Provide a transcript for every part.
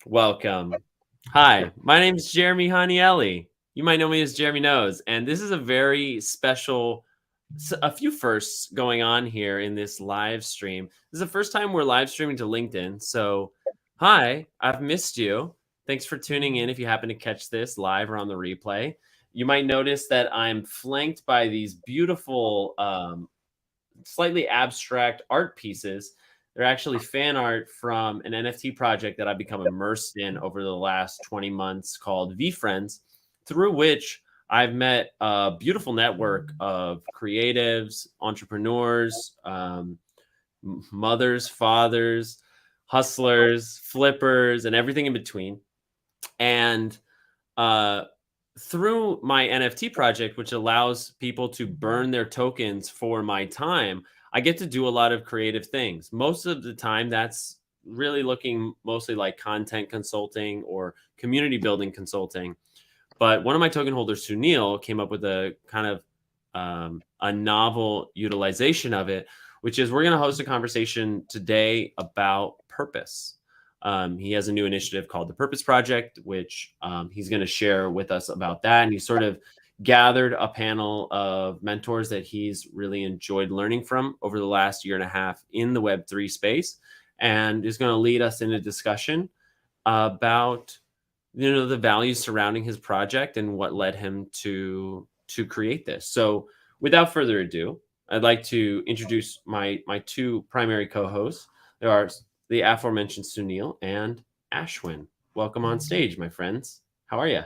Welcome. Hi, my name is Jeremy Hanieli. You might know me as Jeremy Knows, and this is a very special, a few firsts going on here in this live stream. This is the first time we're live streaming to LinkedIn. So, hi, I've missed you. Thanks for tuning in if you happen to catch this live or on the replay. You might notice that I'm flanked by these beautiful, slightly abstract art pieces. They're actually fan art from an NFT project that I've become immersed in over the last 20 months called VFriends, through which I've met a beautiful network of creatives, entrepreneurs, mothers, fathers, hustlers, flippers, and everything in between. And through my NFT project, which allows people to burn their tokens for my time, I get to do a lot of creative things. Most of the time, that's really looking mostly like content consulting or community building consulting. But one of my token holders, Sunil, came up with a kind of a novel utilization of it, which is we're going to host a conversation today about purpose. He has a new initiative called the Purpose Project, which he's going to share with us about that. And he sort of gathered a panel of mentors that he's really enjoyed learning from over the last year and a half in the Web3 space, and is going to lead us in a discussion about the values surrounding his project and what led him to create this. So without further ado, I'd like to introduce my two primary co-hosts. There are the aforementioned Sunil and Ashwin. Welcome on stage, my friends. How are you?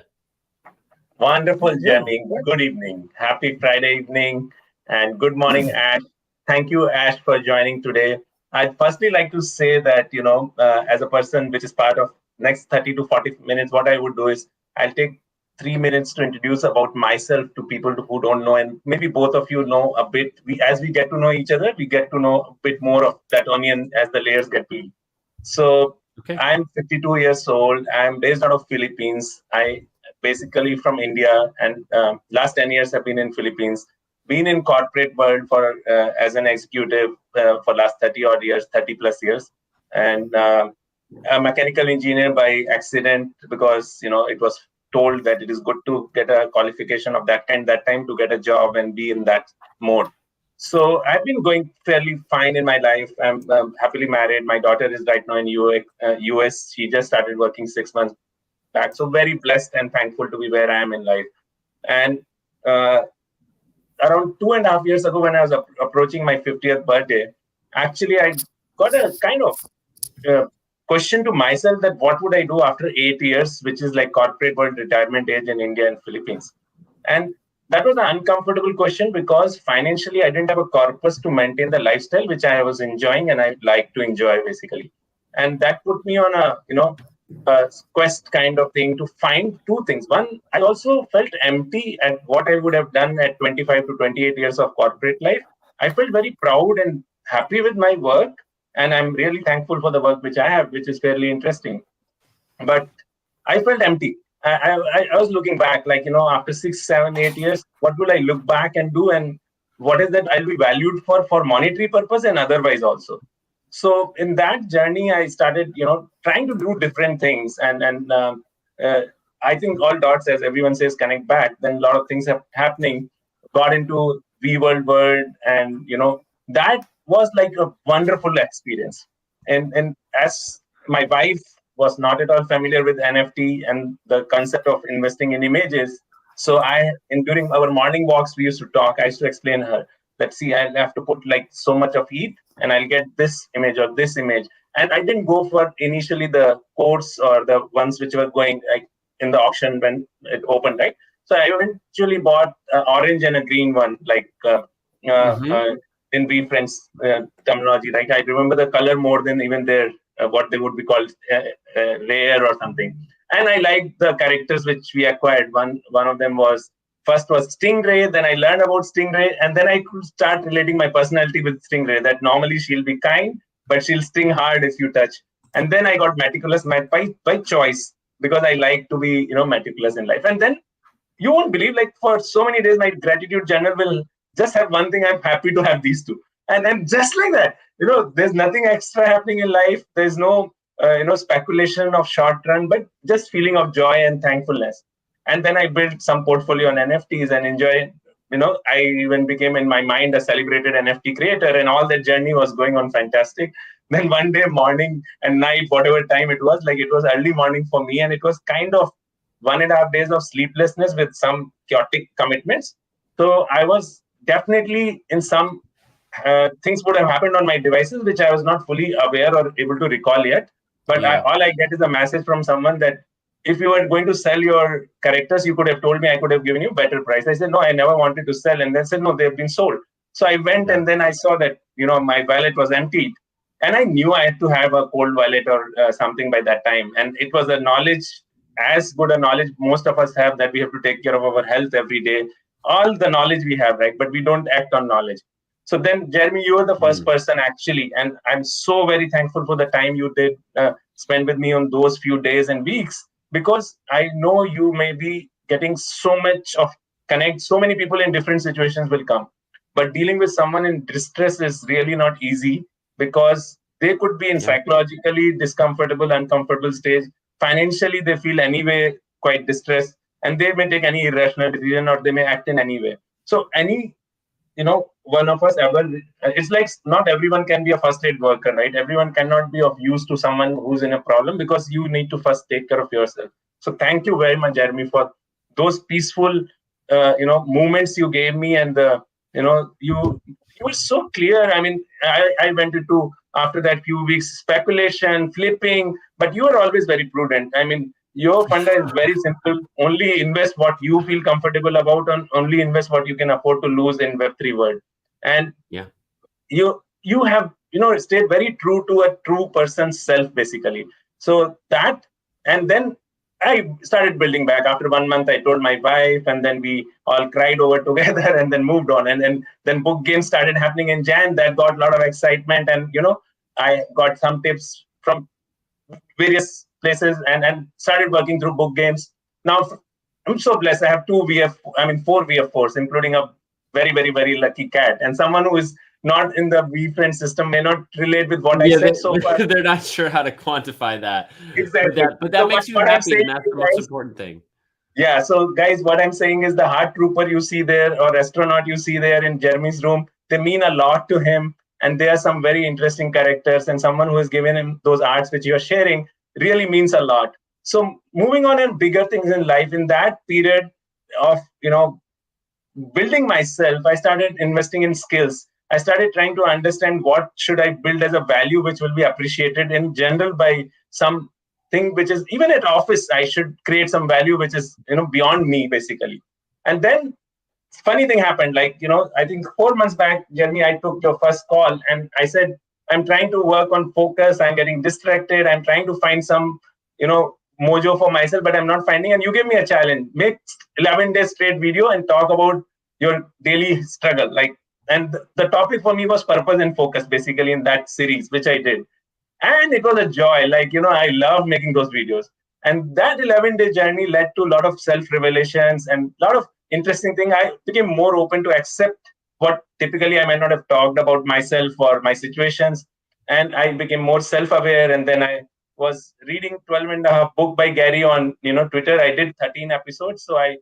Wonderful, Jeremy. Good evening. Happy Friday evening and good morning, Ash. Thank you, Ash, for joining today. I'd firstly like to say that, as a person which is part of next 30 to 40 minutes, what I would do is I'll take 3 minutes to introduce about myself to people who don't know, and maybe both of you know a bit. As we get to know each other, we get to know a bit more of that onion as the layers get peeled. So I'm 52 years old. I'm based out of Philippines. I basically from India, and last 10 years have been in Philippines. Been in corporate world for as an executive for last 30 odd years, 30 plus years, and a mechanical engineer by accident because it was told that it is good to get a qualification of that kind that time to get a job and be in that mode. So I've been going fairly fine in my life. I'm happily married. My daughter is right now in US. She just started working 6 months back. So very blessed and thankful to be where I am in life. And around 2.5 years ago, when I was approaching my 50th birthday, actually I got a kind of question to myself that what would I do after 8 years, which is like corporate world retirement age in India and Philippines. And that was an uncomfortable question because financially I didn't have a corpus to maintain the lifestyle which I was enjoying and I like to enjoy basically. And that put me on a quest kind of thing to find two things. One, I also felt empty at what I would have done at 25 to 28 years of corporate life. I felt very proud and happy with my work, and I'm really thankful for the work which I have, which is fairly interesting. But I felt empty. I was looking back, like, after 6, 7, 8 years, what will I look back and do? And what is that I'll be valued for monetary purpose and otherwise also. So in that journey, I started, trying to do different things. And I think all dots, as everyone says, connect back. Then a lot of things are happening. Got into world, and, that was like a wonderful experience. And as my wife was not at all familiar with NFT and the concept of investing in images. So during our morning walks, we used to talk. I used to explain her that, see, I'll have to put like so much of heat and I'll get this image or this image. And I didn't go for initially the course or the ones which were going like in the auction when it opened, right? So I eventually bought orange and a green one, like in VFriends terminology. Like I remember the color more than even their what they would be called rare or something. And I liked the characters which we acquired. One of them was first was Stingray. Then I learned about Stingray, and then I could start relating my personality with Stingray. That normally she'll be kind, but she'll sting hard if you touch. And then I got meticulous by choice because I like to be meticulous in life. And then you won't believe, like for so many days, my gratitude journal will just have one thing. I'm happy to have these two. And then just like that, there's nothing extra happening in life. There's no speculation of short run, but just feeling of joy and thankfulness. And then I built some portfolio on NFTs and enjoyed. I even became in my mind a celebrated NFT creator, and all that journey was going on fantastic. Then one day, morning and night, whatever time it was, like it was early morning for me, and it was kind of 1.5 days of sleeplessness with some chaotic commitments. So I was definitely in some things would have happened on my devices, which I was not fully aware or able to recall yet. But Yeah. all I get is a message from someone that if you were going to sell your characters, you could have told me, I could have given you better price. I said, no, I never wanted to sell. And they said, no, they've been sold. So I went and then I saw that, my wallet was emptied. And I knew I had to have a cold wallet or something by that time. And it was a knowledge, as good a knowledge most of us have, that we have to take care of our health every day. All the knowledge we have, right? But we don't act on knowledge. So then, Jeremy, you were the first person actually, and I'm so very thankful for the time you did spend with me on those few days and weeks, because I know you may be getting so much of connect. So many people in different situations will come, but dealing with someone in distress is really not easy, because they could be in psychologically discomfortable, uncomfortable stage. Financially, they feel anyway quite distressed, and they may take any irrational decision or they may act in any way. So any one of us ever, it's like not everyone can be a first aid worker, right? Everyone cannot be of use to someone who's in a problem, because you need to first take care of yourself. So thank you very much, Jeremy, for those peaceful moments you gave me. And you were so clear. I mean, I went into, after that few weeks, speculation, flipping, but you are always very prudent. I mean, your funda is very simple. Only invest what you feel comfortable about, and only invest what you can afford to lose in Web3 world. And you have stayed very true to a true person's self, basically. So that, and then I started building back. After 1 month, I told my wife, and then we all cried over together, and then moved on. And then book games started happening in Jan. That got a lot of excitement, and I got some tips from various places, and started working through book games. Now I'm so blessed. I have four VF4s, including a very, very, very lucky cat. And someone who is not in the VFriend system may not relate with what I said so far. They're not sure how to quantify that. Exactly. But that makes you happy, and that's the most important thing. Yeah. So, guys, what I'm saying is the Hearttrooper you see there, or astronaut you see there in Jeremy's room, they mean a lot to him. And they are some very interesting characters. And someone who has given him those arts which you are sharing really means a lot. So, moving on in bigger things in life, in that period of, building myself, I started investing in skills. I started trying to understand what should I build as a value which will be appreciated in general by some thing which is, even at office, I should create some value which is beyond me, basically. And then funny thing happened, like I think 4 months back, Jeremy, I took your first call and I said, I'm trying to work on focus, I'm getting distracted, I'm trying to find some mojo for myself, but I'm not finding. And you gave me a challenge: make 11 days straight video and talk about your daily struggle. And the topic for me was purpose and focus, basically, in that series, which I did. And it was a joy. I love making those videos. And that 11-day journey led to a lot of self-revelations and a lot of interesting things. I became more open to accept what typically I might not have talked about myself or my situations. And I became more self-aware. And then I was reading 12 and a half book by Gary on Twitter. I did 13 episodes. So I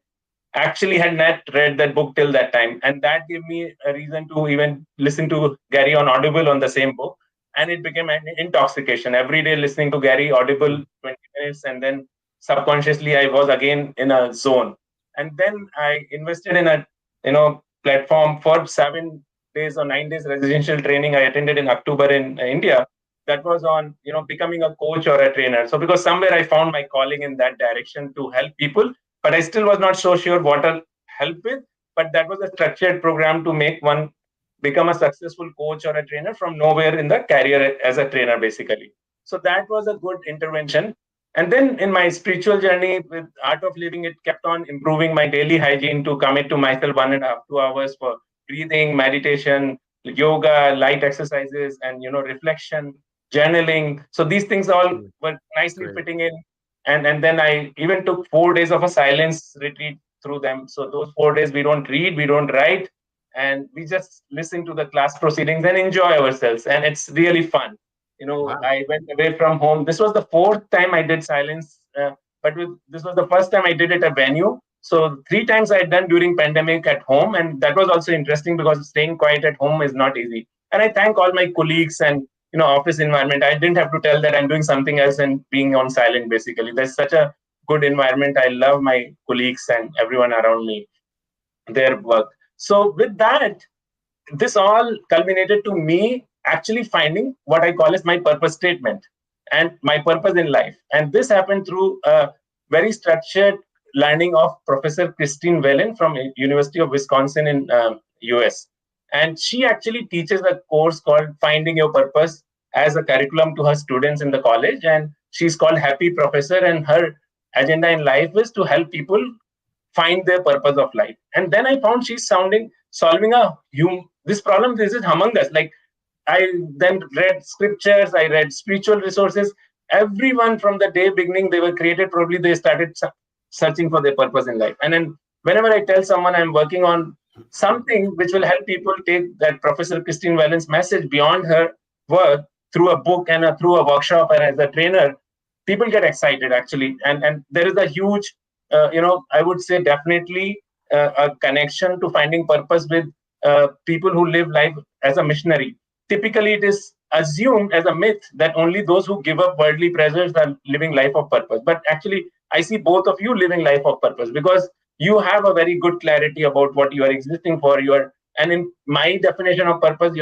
actually had not read that book till that time. And that gave me a reason to even listen to Gary on Audible on the same book. And it became an intoxication. Every day listening to Gary Audible 20 minutes, and then subconsciously I was again in a zone. And then I invested in a platform for 7 days or 9 days residential training I attended in October in India. That was on becoming a coach or a trainer. So because somewhere I found my calling in that direction to help people, but I still was not so sure what I'll help with. But that was a structured program to make one become a successful coach or a trainer from nowhere in the career as a trainer, basically. So that was a good intervention. And then in my spiritual journey with Art of Living, it kept on improving my daily hygiene to commit to myself 1.5 2 hours for breathing, meditation, yoga, light exercises, and reflection, journaling. So these things all were nicely fitting in. And then I even took 4 days of a silence retreat through them. So those 4 days we don't read, we don't write, and we just listen to the class proceedings and enjoy ourselves. And it's really fun. Wow. I went away from home. This was the fourth time I did silence, this was the first time I did it at venue. So three times I had done during pandemic at home, and that was also interesting because staying quiet at home is not easy. And I thank all my colleagues and office environment. I didn't have to tell that I'm doing something else and being on silent. Basically, there's such a good environment. I love my colleagues and everyone around me, their work. So with that, this all culminated to me actually finding what I call as my purpose statement and my purpose in life. And this happened through a very structured learning of Professor Christine Whelan from University of Wisconsin in US. And she actually teaches a course called Finding Your Purpose as a curriculum to her students in the college. And she's called Happy Professor, and her agenda in life is to help people find their purpose of life. And then I found she's solving this problem. This is humongous. Like, I then read scriptures, I read spiritual resources. Everyone from the day beginning they were created, probably they started searching for their purpose in life. And then whenever I tell someone I'm working on something which will help people take that Professor Christine Whelan's message beyond her work through a book and through a workshop and as a trainer, people get excited actually. And there is a huge, I would say definitely a connection to finding purpose with people who live life as a missionary. Typically, it is assumed as a myth that only those who give up worldly pleasures are living life of purpose. But actually, I see both of you living life of purpose because you have a very good clarity about what you are existing for. And in my definition of purpose,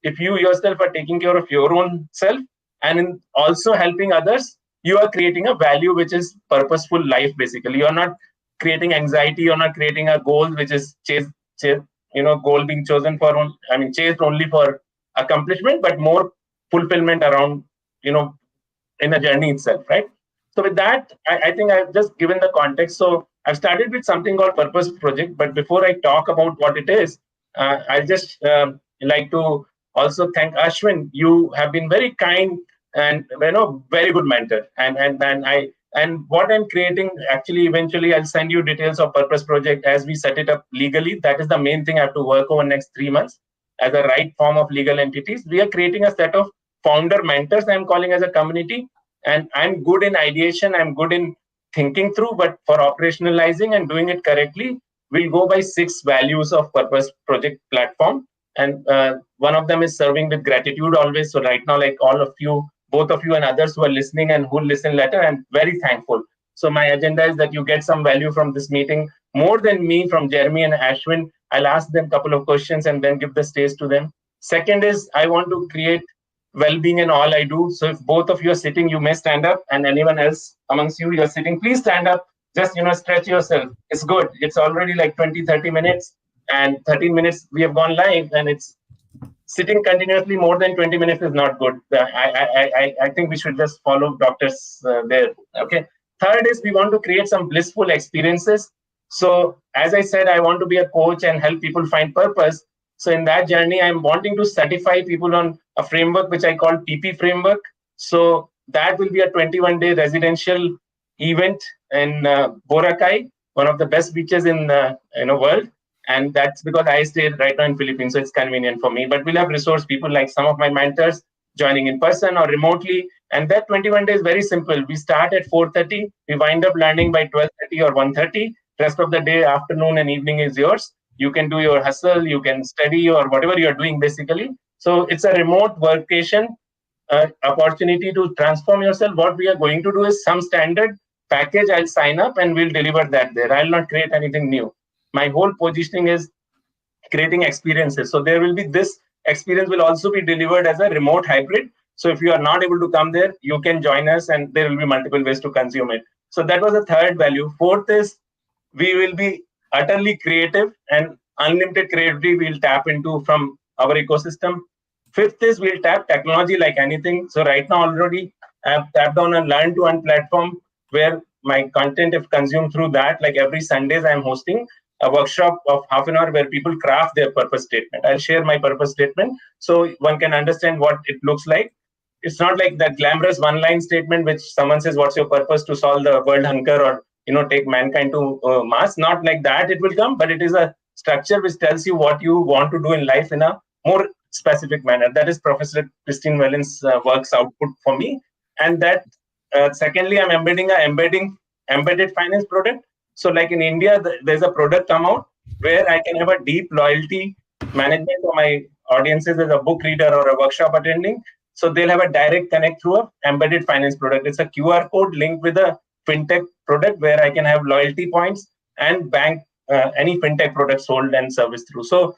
if you yourself are taking care of your own self and in also helping others, you are creating a value which is purposeful life. Basically, you are not creating anxiety. You're not creating a goal which is goal being chosen for. Chased only for accomplishment, but more fulfillment around, in the journey itself, right? So with that, I think I've just given the context. So I've started with something called Purpose Project, but before I talk about what it is, I'll just like to also thank Ashwin. You have been very kind and very good mentor. And what I'm creating, actually, eventually I'll send you details of Purpose Project as we set it up legally. That is the main thing I have to work over next 3 months as a right form of legal entities. We are creating a set of founder mentors, I'm calling as a community. And I'm good in ideation, I'm good in thinking through, but for operationalizing and doing it correctly, we'll go by 6 values of Purpose Project platform. And one of them is serving with gratitude always. So right now, like all of you, both of you and others who are listening and who listen later, I'm very thankful. So my agenda is that you get some value from this meeting, more than me, from Jeremy and Ashwin. I'll ask them a couple of questions and then give the stage to them. Second is I want to create well-being in all I do. So if both of you are sitting, you may stand up, and anyone else amongst you, you're sitting, please stand up. Just, stretch yourself. It's good. It's already like 20, 30 minutes, and 13 minutes we have gone live, and it's sitting continuously more than 20 minutes is not good. I think we should just follow doctors there. Okay. Third is we want to create some blissful experiences. So as I said, I want to be a coach and help people find purpose. So in that journey, I'm wanting to certify people on a framework which I call PP framework. So that will be a 21-day residential event in Boracay, one of the best beaches in the world. And that's because I stay right now in Philippines, so it's convenient for me. But we'll have resource people like some of my mentors joining in person or remotely. And that 21 days is very simple. We start at 4:30, we wind up learning by 12:30 or 1:30. Rest of the day, afternoon and evening is yours. You can do your hustle, you can study or whatever you're doing basically. So it's a remote workation opportunity to transform yourself. What we are going to do is some standard package. I'll sign up and we'll deliver that there. I'll not create anything new. My whole positioning is creating experiences. So there will be this experience will also be delivered as a remote hybrid. So if you are not able to come there, you can join us and there will be multiple ways to consume it. So that was the third value. Fourth is we will be utterly creative and unlimited creativity we'll tap into from our ecosystem. Fifth is we'll tap technology like anything. So right now already I've tapped on a Learn to Earn platform where my content, if consumed through that, like every Sundays I'm hosting a workshop of half an hour where people craft their purpose statement. I'll share my purpose statement so one can understand what it looks like. It's not like that glamorous one-line statement which someone says, "What's your purpose to solve the world hunger or take mankind to Mars?" Not like that it will come, but it is a structure which tells you what you want to do in life in a more specific manner. That is Professor Christine Whelan's work's output for me. And that, secondly, I'm embedded finance product. So like in India, there's a product come out where I can have a deep loyalty management for my audiences as a book reader or a workshop attending. So they'll have a direct connect through a embedded finance product. It's a QR code linked with a fintech product where I can have loyalty points and bank any fintech product sold and serviced through. So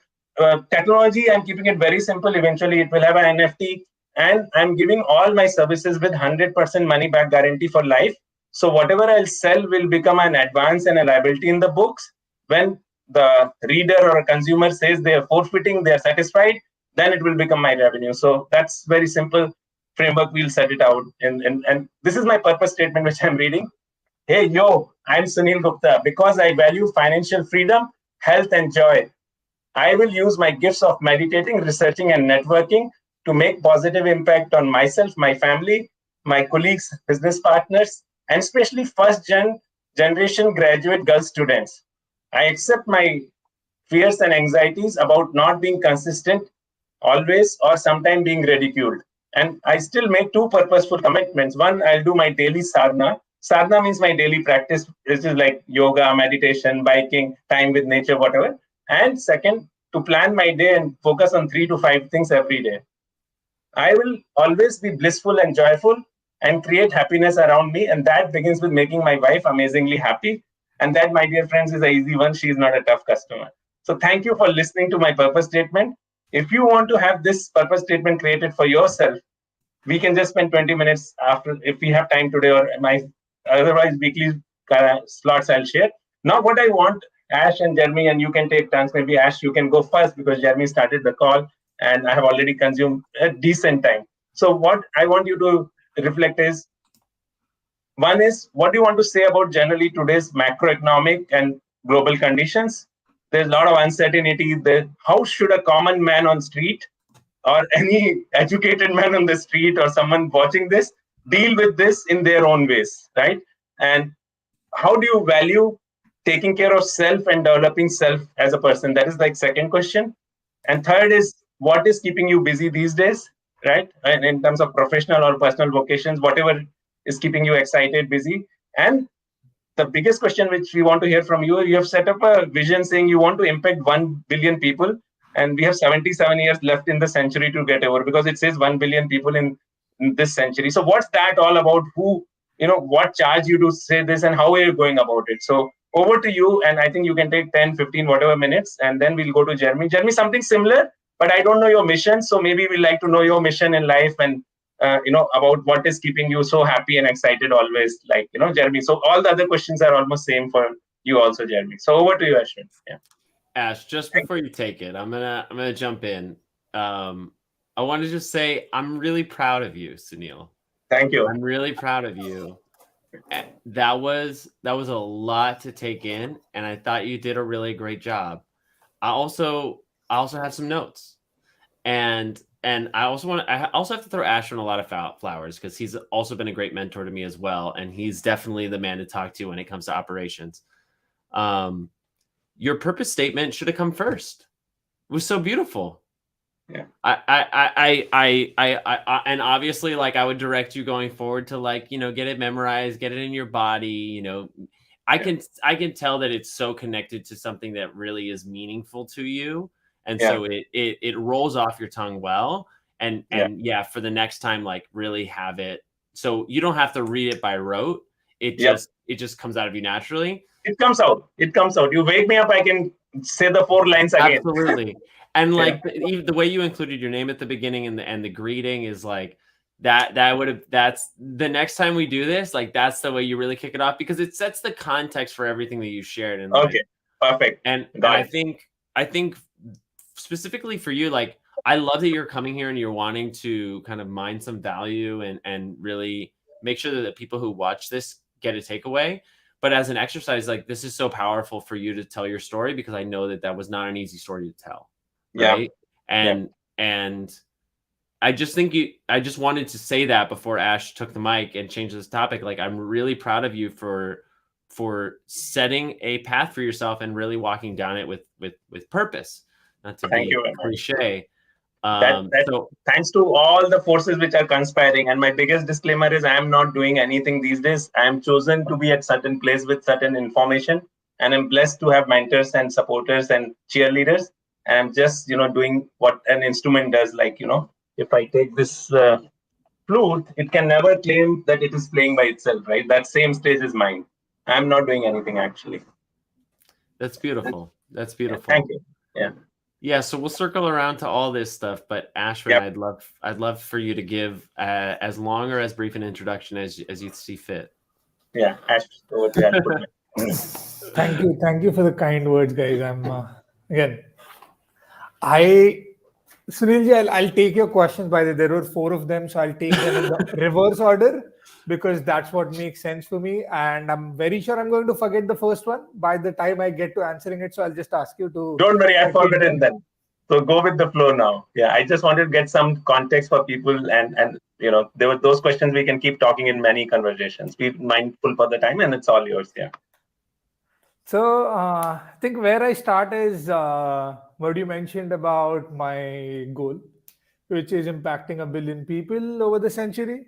technology, I'm keeping it very simple. Eventually, it will have an NFT, and I'm giving all my services with 100% money back guarantee for life. So whatever I'll sell will become an advance and a liability in the books. When the reader or a consumer says they are forfeiting, they are satisfied, then it will become my revenue. So that's very simple framework. We'll set it out. And this is my purpose statement, which I'm reading. Hey, yo, I'm Sunil Gupta. Because I value financial freedom, health, and joy, I will use my gifts of meditating, researching, and networking to make positive impact on myself, my family, my colleagues, business partners, and especially generation graduate girl students. I accept my fears and anxieties about not being consistent always or sometimes being ridiculed. And I still make two purposeful commitments. One, I'll do my daily sadhana. Sadhana means my daily practice, which is like yoga, meditation, biking, time with nature, whatever. And second, to plan my day and focus on 3 to 5 things every day. I will always be blissful and joyful and create happiness around me. And that begins with making my wife amazingly happy. And that, my dear friends, is an easy one. She is not a tough customer. So thank you for listening to my purpose statement. If you want to have this purpose statement created for yourself, we can just spend 20 minutes after, if we have time today, or my otherwise weekly slots I'll share. Now, what I want, Ash and Jeremy, and you can take turns. Maybe Ash, you can go first because Jeremy started the call and I have already consumed a decent time. So what I want you to reflect is, one is, what do you want to say about generally today's macroeconomic and global conditions? There's a lot of uncertainty there. How should a common man on street or any educated man on the street or someone watching this deal with this in their own ways, right? And how do you value taking care of self and developing self as a person? That is like second question. And third is, what is keeping you busy these days, right? And in terms of professional or personal vocations, whatever is keeping you excited, busy. And the biggest question which we want to hear from you, you have set up a vision saying you want to impact 1 billion people. And we have 77 years left in the century to get over, because it says 1 billion people in this century. So what's that all about? Who, what charged you to say this and how are you going about it? So over to you. And I think you can take 10, 15, whatever minutes, and then we'll go to Jeremy. Jeremy, something similar, but I don't know your mission. So maybe we'd like to know your mission in life and, about what is keeping you so happy and excited always, like, Jeremy. So all the other questions are almost same for you also, Jeremy. So over to you, Ashwin. Yeah. Ash, just before you take it, I'm gonna jump in. I want to just say I'm really proud of you, Sunil. Thank you. I'm really proud of you. That was a lot to take in, and I thought you did a really great job. I also have some notes, and I also have to throw Ashwin a lot of flowers because he's also been a great mentor to me as well, and he's definitely the man to talk to when it comes to operations. Your purpose statement should have come first. It was so beautiful. Yeah. And obviously, like, I would direct you going forward to, like, get it memorized, get it in your body. I can tell that it's so connected to something that really is meaningful to you, and so it rolls off your tongue well. And for the next time, like, really have it so you don't have to read it by rote. It just comes out of you naturally. It comes out. You wake me up, I can say the 4 lines again. Absolutely. And like the way you included your name at the beginning and the greeting is like that's the next time we do this, like, that's the way you really kick it off, because it sets the context for everything that you shared. And perfect. And I think specifically for you, like, I love that you're coming here and you're wanting to kind of mine some value and really make sure that the people who watch this get a takeaway. But as an exercise, like, this is so powerful for you to tell your story, because I know that was not an easy story to tell. Right. And I just wanted to say that before Ash took the mic and changed this topic. Like, I'm really proud of you for for setting a path for yourself and really walking down it with purpose. Not to Thank be you very much. cliche. That thanks to all the forces which are conspiring. And my biggest disclaimer is I am not doing anything these days. I am chosen to be at certain place with certain information, and I'm blessed to have mentors and supporters and cheerleaders. And I'm just doing what an instrument does. Like if I take this flute, it can never claim that it is playing by itself, right? That same stage is mine. I'm not doing anything actually. That's beautiful. That's beautiful. Thank you. Yeah. Yeah, so we'll circle around to all this stuff, but Ashwin, Yep. I'd love for you to give as long or as brief an introduction as you see fit. Yeah, Ash, over to you. Thank you for the kind words, guys. Sunilji, I'll take your questions. By the way, there were 4 of them, so I'll take them in the reverse order because that's what makes sense for me. And I'm very sure I'm going to forget the first one by the time I get to answering it. So I'll just ask you to. Don't worry, I've forgotten that. So go with the flow now. Yeah, I just wanted to get some context for people, and there were those questions we can keep talking in many conversations. Be mindful for the time, and it's all yours. Yeah. So I think where I start is what you mentioned about my goal, which is impacting 1 billion people over the century.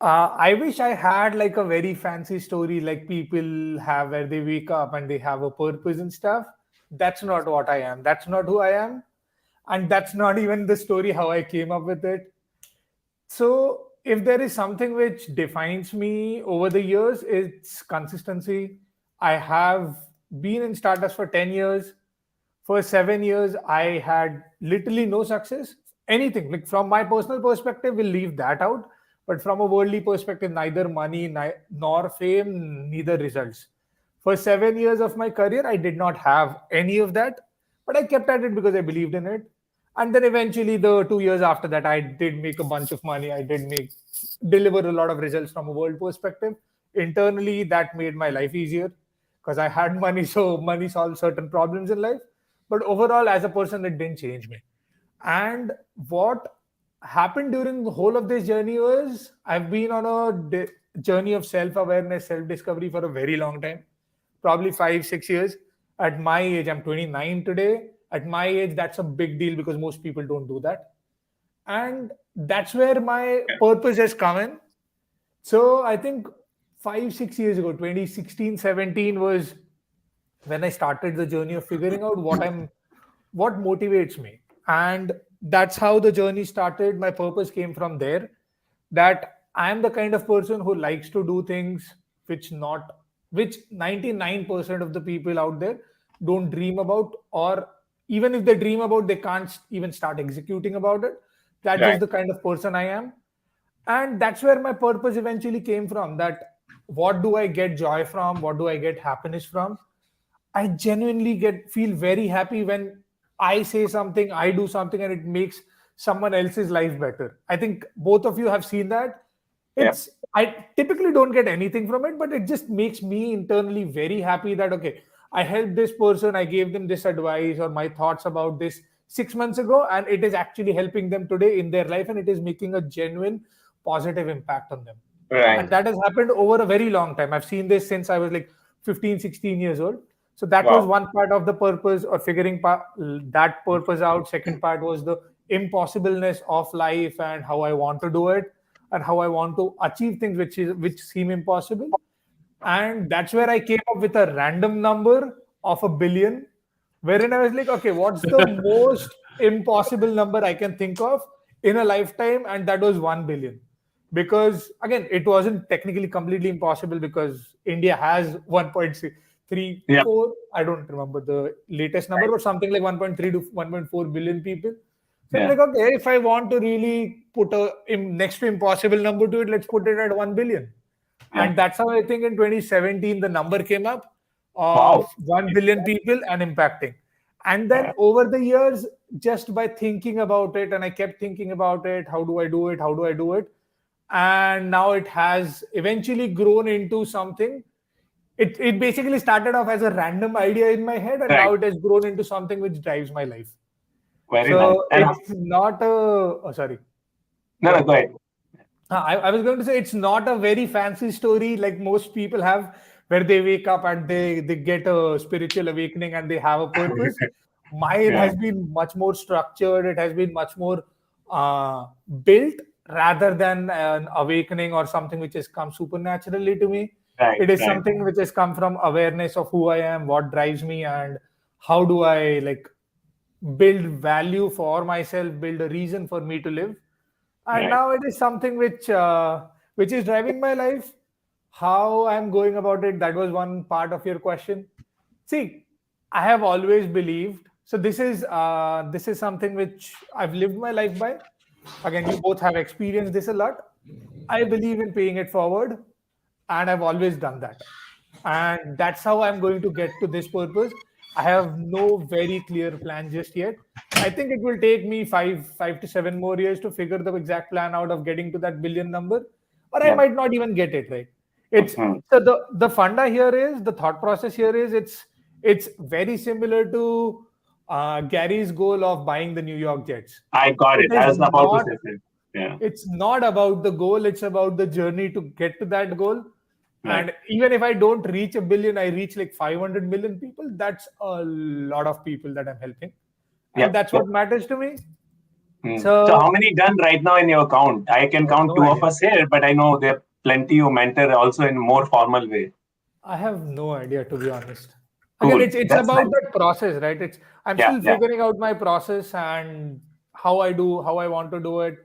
I wish I had like a very fancy story like people have where they wake up and they have a purpose and stuff. That's not what I am. That's not who I am. And that's not even the story how I came up with it. So if there is something which defines me over the years, it's consistency. I have been in startups for 10 years. For 7 years, I had literally no success. Anything. Like from my personal perspective, we'll leave that out. But from a worldly perspective, neither money nor fame, neither results. For 7 years of my career, I did not have any of that. But I kept at it because I believed in it. And then eventually, the 2 years after that, I did make a bunch of money. I did deliver a lot of results from a world perspective. Internally, that made my life easier because I had money, so money solved certain problems in life. But overall, as a person, it didn't change me. And what happened during the whole of this journey was I've been on a journey of self-awareness, self-discovery for a very long time, probably 5-6 years. At my age, I'm 29 today. At my age, that's a big deal because most people don't do that. And that's where my purpose has come in. So I think 5-6 years ago, 2016, 17 was when I started the journey of figuring out what motivates me. And that's how the journey started. My purpose came from there, that I am the kind of person who likes to do things which 99% of the people out there don't dream about, or even if they dream about, they can't even start executing about it. That's just the kind of person I am. And that's where my purpose eventually came from, that what do I get joy from? What do I get happiness from? I genuinely feel very happy when I say something, I do something, and it makes someone else's life better. I think both of you have seen that. I typically don't get anything from it, but it just makes me internally very happy that, okay, I helped this person, I gave them this advice or my thoughts about this 6 months ago, and it is actually helping them today in their life, and it is making a genuine positive impact on them. Right. And that has happened over a very long time. I've seen this since I was like 15, 16 years old. So that was one part of the purpose, or figuring that purpose out. Second part was the impossibleness of life and how I want to do it and how I want to achieve things which seem impossible. And that's where I came up with a random number of 1 billion, wherein I was like, okay, what's the most impossible number I can think of in a lifetime? And that was 1 billion. Because again, it wasn't technically completely impossible because India has 1.34. I don't remember the latest number, but something like 1.3 to 1.4 billion people. So I'm like, okay, if I want to really put a next to impossible number to it, let's put it at 1 billion. And that's how I think in 2017, the number came up of 1 billion people and impacting. And then over the years, just by thinking about it, and I kept thinking about it, how do I do it? How do I do it? And now it has eventually grown into something. It basically started off as a random idea in my head, and now it has grown into something which drives my life. So it's not sorry. No, go ahead. I was going to say it's not a very fancy story like most people have, where they wake up and they get a spiritual awakening and they have a purpose. Mine has been much more structured. It has been much more built rather than an awakening or something which has come supernaturally to me. It is something which has come from awareness of who I am, what drives me, and how do I like build value for myself, build a reason for me to live. And now it is something which is driving my life. How I'm going about it, that was one part of your question. See, I have always believed. So this is something which I've lived my life by. Again, you both have experienced this a lot. I believe in paying it forward, and I've always done that. And that's how I'm going to get to this purpose. I have no very clear plan just yet. I think it will take me 5 to 7 more years to figure the exact plan out of getting to that billion number, or I might not even get it right. It's so the funda here is the thought process here is it's very similar to Gary's goal of buying the New York Jets. I got it. I was about to say that. Yeah. It's not about the goal, it's about the journey to get to that goal. And even if I don't reach a billion, I reach like 500 million people. That's a lot of people that I'm helping. And that's what matters to me. So how many done right now in your account? I can count two of us here, but I know there are plenty you mentor also in more formal way. I have no idea, to be honest. Again, it's about that process, right? I'm still figuring out my process and how I want to do it,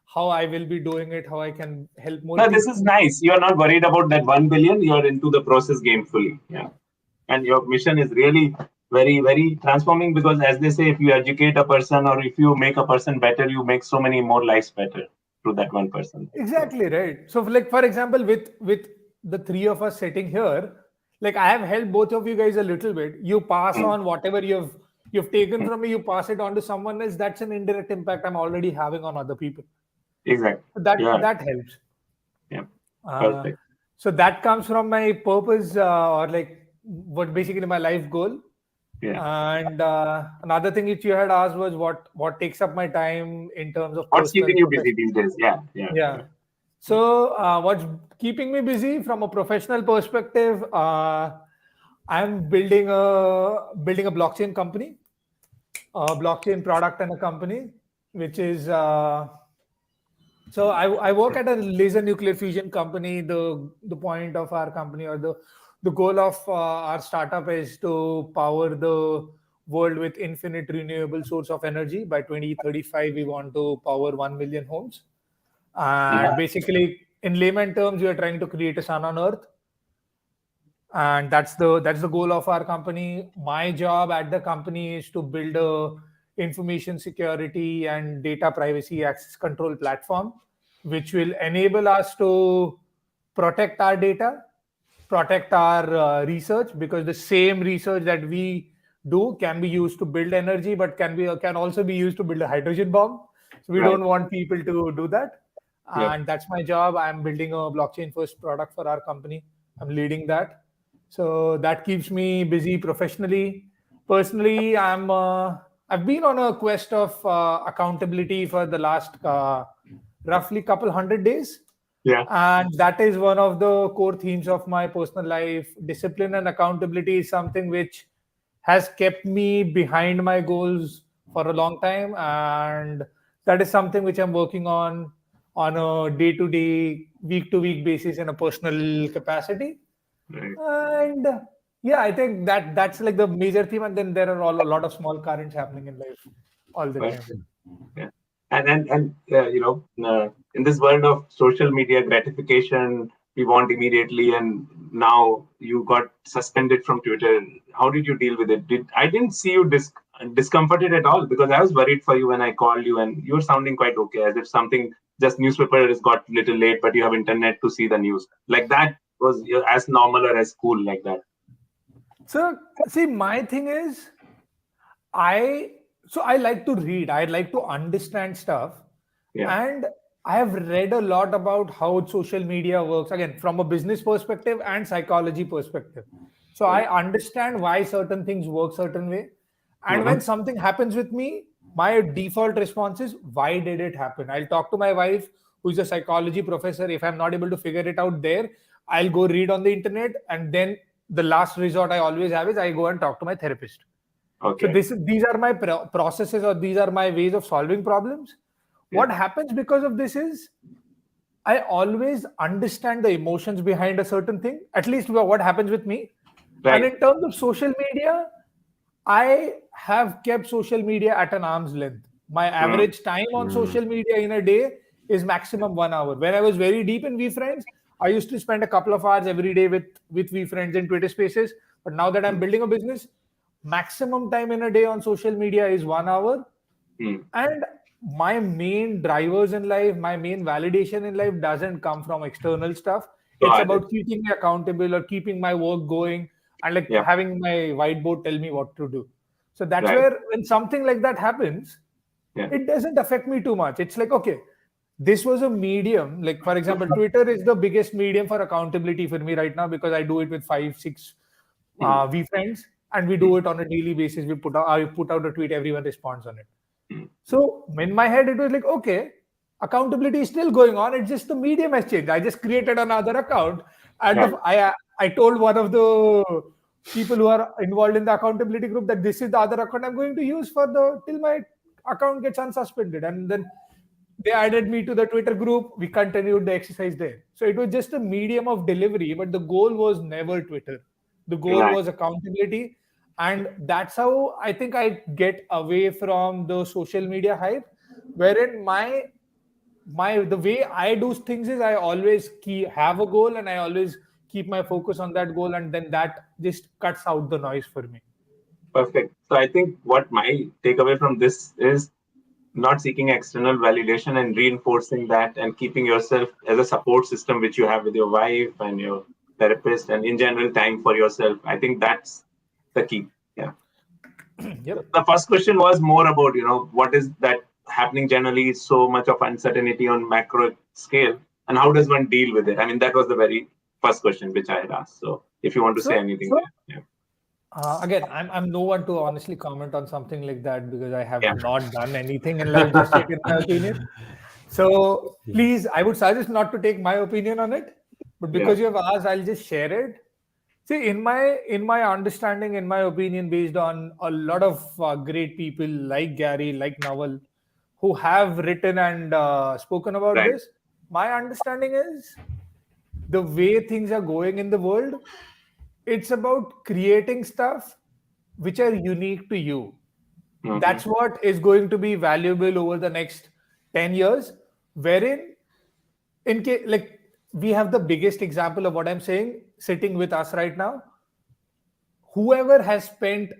how I will be doing it, how I can help more. No, this is nice. You are not worried about that 1 billion. You are into the process game fully. Yeah. And your mission is really very, very transforming, because as they say, if you educate a person or if you make a person better, you make so many more lives better through that one person. Exactly, right. So like, for example, with the three of us sitting here, like I have helped both of you guys a little bit. You pass on whatever you've taken from me, you pass it on to someone else. That's an indirect impact I'm already having on other people. Exactly. That helps. Yeah. Perfect. So that comes from my purpose or like what basically my life goal. Yeah. And another thing which you had asked was what takes up my time in terms of what's keeping you busy these days? Yeah. So what's keeping me busy from a professional perspective? I'm building a blockchain company, a blockchain product and a company, which is so I work at a laser nuclear fusion company. The point of our company, or the goal of our startup, is to power the world with infinite renewable source of energy. By 2035, we want to power 1 million homes. And basically, in layman terms, we are trying to create a sun on Earth. And that's the goal of our company. My job at the company is to build a information security and data privacy access control platform, which will enable us to protect our data, protect our research, because the same research that we do can be used to build energy, but can also be used to build a hydrogen bomb. So we don't want people to do that. And that's my job. I'm building a blockchain first product for our company. I'm leading that. So that keeps me busy professionally. Personally, I've been on a quest of accountability for the last roughly couple 100 days. Yeah. And that is one of the core themes of my personal life. Discipline and accountability is something which has kept me behind my goals for a long time. And that is something which I'm working on a day-to-day, week-to-week basis in a personal capacity. And I think that's like the major theme. And then there are a lot of small currents happening in life all the time. Yeah. And in this world of social media gratification, we want immediately, and now you got suspended from Twitter. How did you deal with it? I didn't see you discomforted at all, because I was worried for you when I called you, and you were sounding quite okay, as if something just newspaper has got a little late, but you have internet to see the news. Like that was as normal or as cool like that. So see, my thing is, I like to read. I like to understand stuff. And I have read a lot about how social media works, again, from a business perspective and psychology perspective. So I understand why certain things work certain way. And when something happens with me, my default response is, why did it happen? I'll talk to my wife, who's a psychology professor. If I'm not able to figure it out there, I'll go read on the internet, and then the last resort I always have is I go and talk to my therapist. Okay. So these are my processes, or these are my ways of solving problems. What happens because of this is I always understand the emotions behind a certain thing, at least what happens with me. Right. And in terms of social media, I have kept social media at an arm's length. My average time on social media in a day is maximum 1 hour. When I was very deep in VFriends, I used to spend a couple of hours every day with VFriends in Twitter Spaces. But now that I'm building a business, maximum time in a day on social media is 1 hour. And my main drivers in life, my main validation in life doesn't come from external stuff. It's about keeping me accountable or keeping my work going, and like having my whiteboard tell me what to do. So that's where when something like that happens, it doesn't affect me too much. It's like, okay, this was a medium. Like, for example, Twitter is the biggest medium for accountability for me right now, because I do it with 5-6 VFriends, and we do it on a daily basis. I put out a tweet, everyone responds on it. So in my head, it was like, okay, accountability is still going on. It's just the medium has changed. I just created another account, and I told one of the people who are involved in the accountability group that this is the other account I'm going to use for till my account gets unsuspended. And then they added me to the Twitter group. We continued the exercise there. So it was just a medium of delivery, but the goal was never Twitter. The goal was accountability. And that's how I think I get away from the social media hype, wherein the way I do things is I always have a goal, and I always keep my focus on that goal, and then that just cuts out the noise for me. Perfect. So I think what my takeaway from this is not seeking external validation and reinforcing that, and keeping yourself as a support system, which you have with your wife and your therapist, and in general time for yourself. I think that's the key. Yeah. The first question was more about, what is that happening generally, so much of uncertainty on macro scale, and how does one deal with it? I mean, that was the very first question which I had asked. So if you want to say anything there. Again, I'm no one to honestly comment on something like that, because I have not done anything in life just yet, in my opinion. So please, I would suggest not to take my opinion on it. But because you have asked, I'll just share it. See, in my understanding, in my opinion, based on a lot of great people like Gary, like Naval, who have written and spoken about this, my understanding is the way things are going in the world, it's about creating stuff which are unique to you. That's what is going to be valuable over the next 10 years, wherein like we have the biggest example of what I'm saying sitting with us right now. Whoever has spent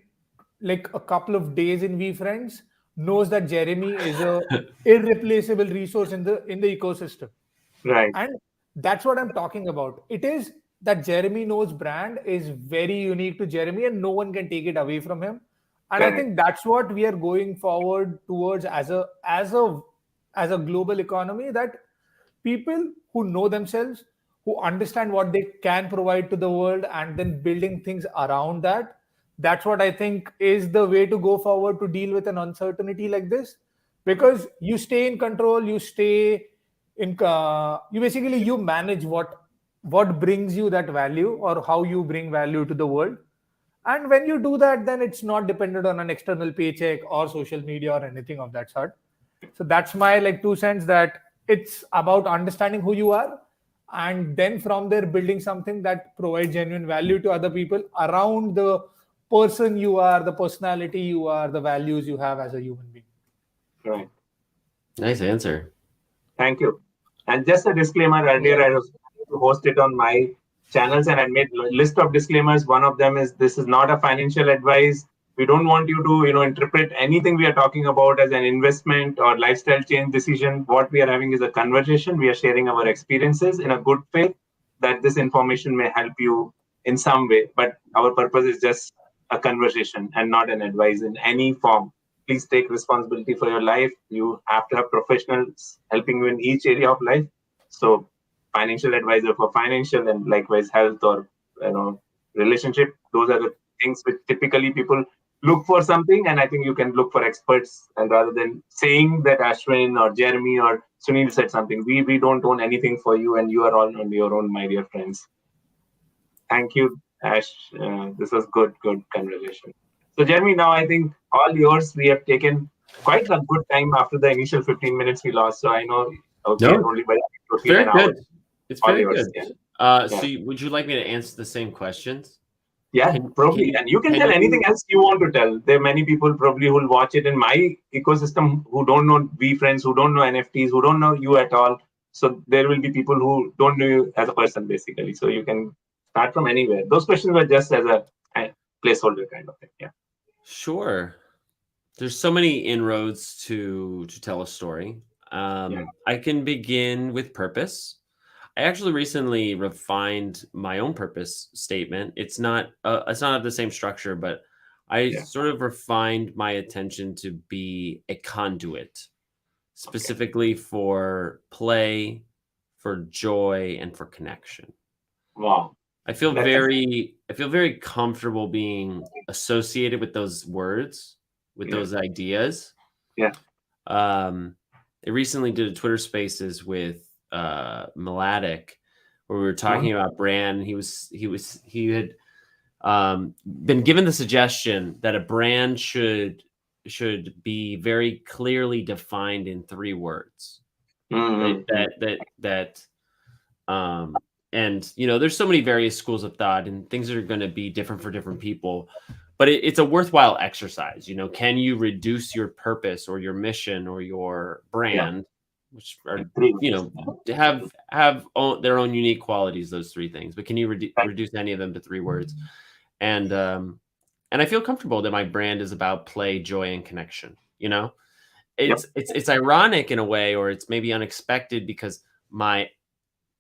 like a couple of days in VFriends knows that Jeremy is a irreplaceable resource in the ecosystem. Right. And that's what I'm talking about. It is that Jeremy Knows brand is very unique to Jeremy, and no one can take it away from him. And I think that's what we are going forward towards as a global economy, that people who know themselves, who understand what they can provide to the world, and then building things around that. That's what I think is the way to go forward to deal with an uncertainty like this, because you stay in control, you stay in, you manage what brings you that value, or how you bring value to the world. And when you do that, then it's not dependent on an external paycheck or social media or anything of that sort. So that's my 2 cents, that it's about understanding who you are, and then from there building something that provides genuine value to other people around the person you are, the personality you are, the values you have as a human being. Right. Nice answer. Thank you. And just a disclaimer, earlier I was to host it on my channels, and I made a list of disclaimers. One of them is, this is not a financial advice. We don't want you to interpret anything we are talking about as an investment or lifestyle change decision. What we are having is a conversation. We are sharing our experiences in a good faith that this information may help you in some way. But our purpose is just a conversation and not an advice in any form. Please take responsibility for your life. You have to have professionals helping you in each area of life. So financial advisor for financial, and likewise health or relationship. Those are the things which typically people look for something, and I think you can look for experts. And rather than saying that Ashwin or Jeremy or Sunil said something, we don't own anything for you, and you are all on your own, my dear friends. Thank you, Ash. This was good conversation. So, Jeremy, now I think all yours. We have taken quite a good time after the initial 15 minutes we lost. So I know we are No, only by it's totally very an hour. good. It's All very yours. good. Yeah. So Yeah. would you like me to answer the same questions? Yeah, Can probably. can And you can can tell anything you? else you want to tell. There are many people probably who will watch it in my ecosystem who don't know friends, who don't know NFTs, who don't know you at all. So there will be people who don't know you as a person, basically. So you can start from anywhere. Those questions were just as a placeholder kind of thing. Yeah. Sure. There's so many inroads to tell a story. Yeah. I can begin with purpose. I actually recently refined my own purpose statement. It's not of the same structure, but I Yeah. sort of refined my attention to be a conduit, Okay. specifically for play, for joy, and for connection. Wow. That's I feel very comfortable being associated with those words, with yeah. those ideas. Yeah. I recently did a Twitter Spaces with Melodic, where we were Mhm. talking about brand. He had been given the suggestion that a brand should be very clearly defined in 3 words. Right? Mm-hmm. Um, and there's so many various schools of thought, and things are going to be different for different people. But it's a worthwhile exercise. Can you reduce your purpose or your mission or your Yeah. brand, which are Three you words. know have their own unique qualities, those 3 things, but can you Right. reduce any of them to 3 words? And I feel comfortable that my brand is about play, joy, and connection. Yep. It's ironic in a way, or it's maybe unexpected, because my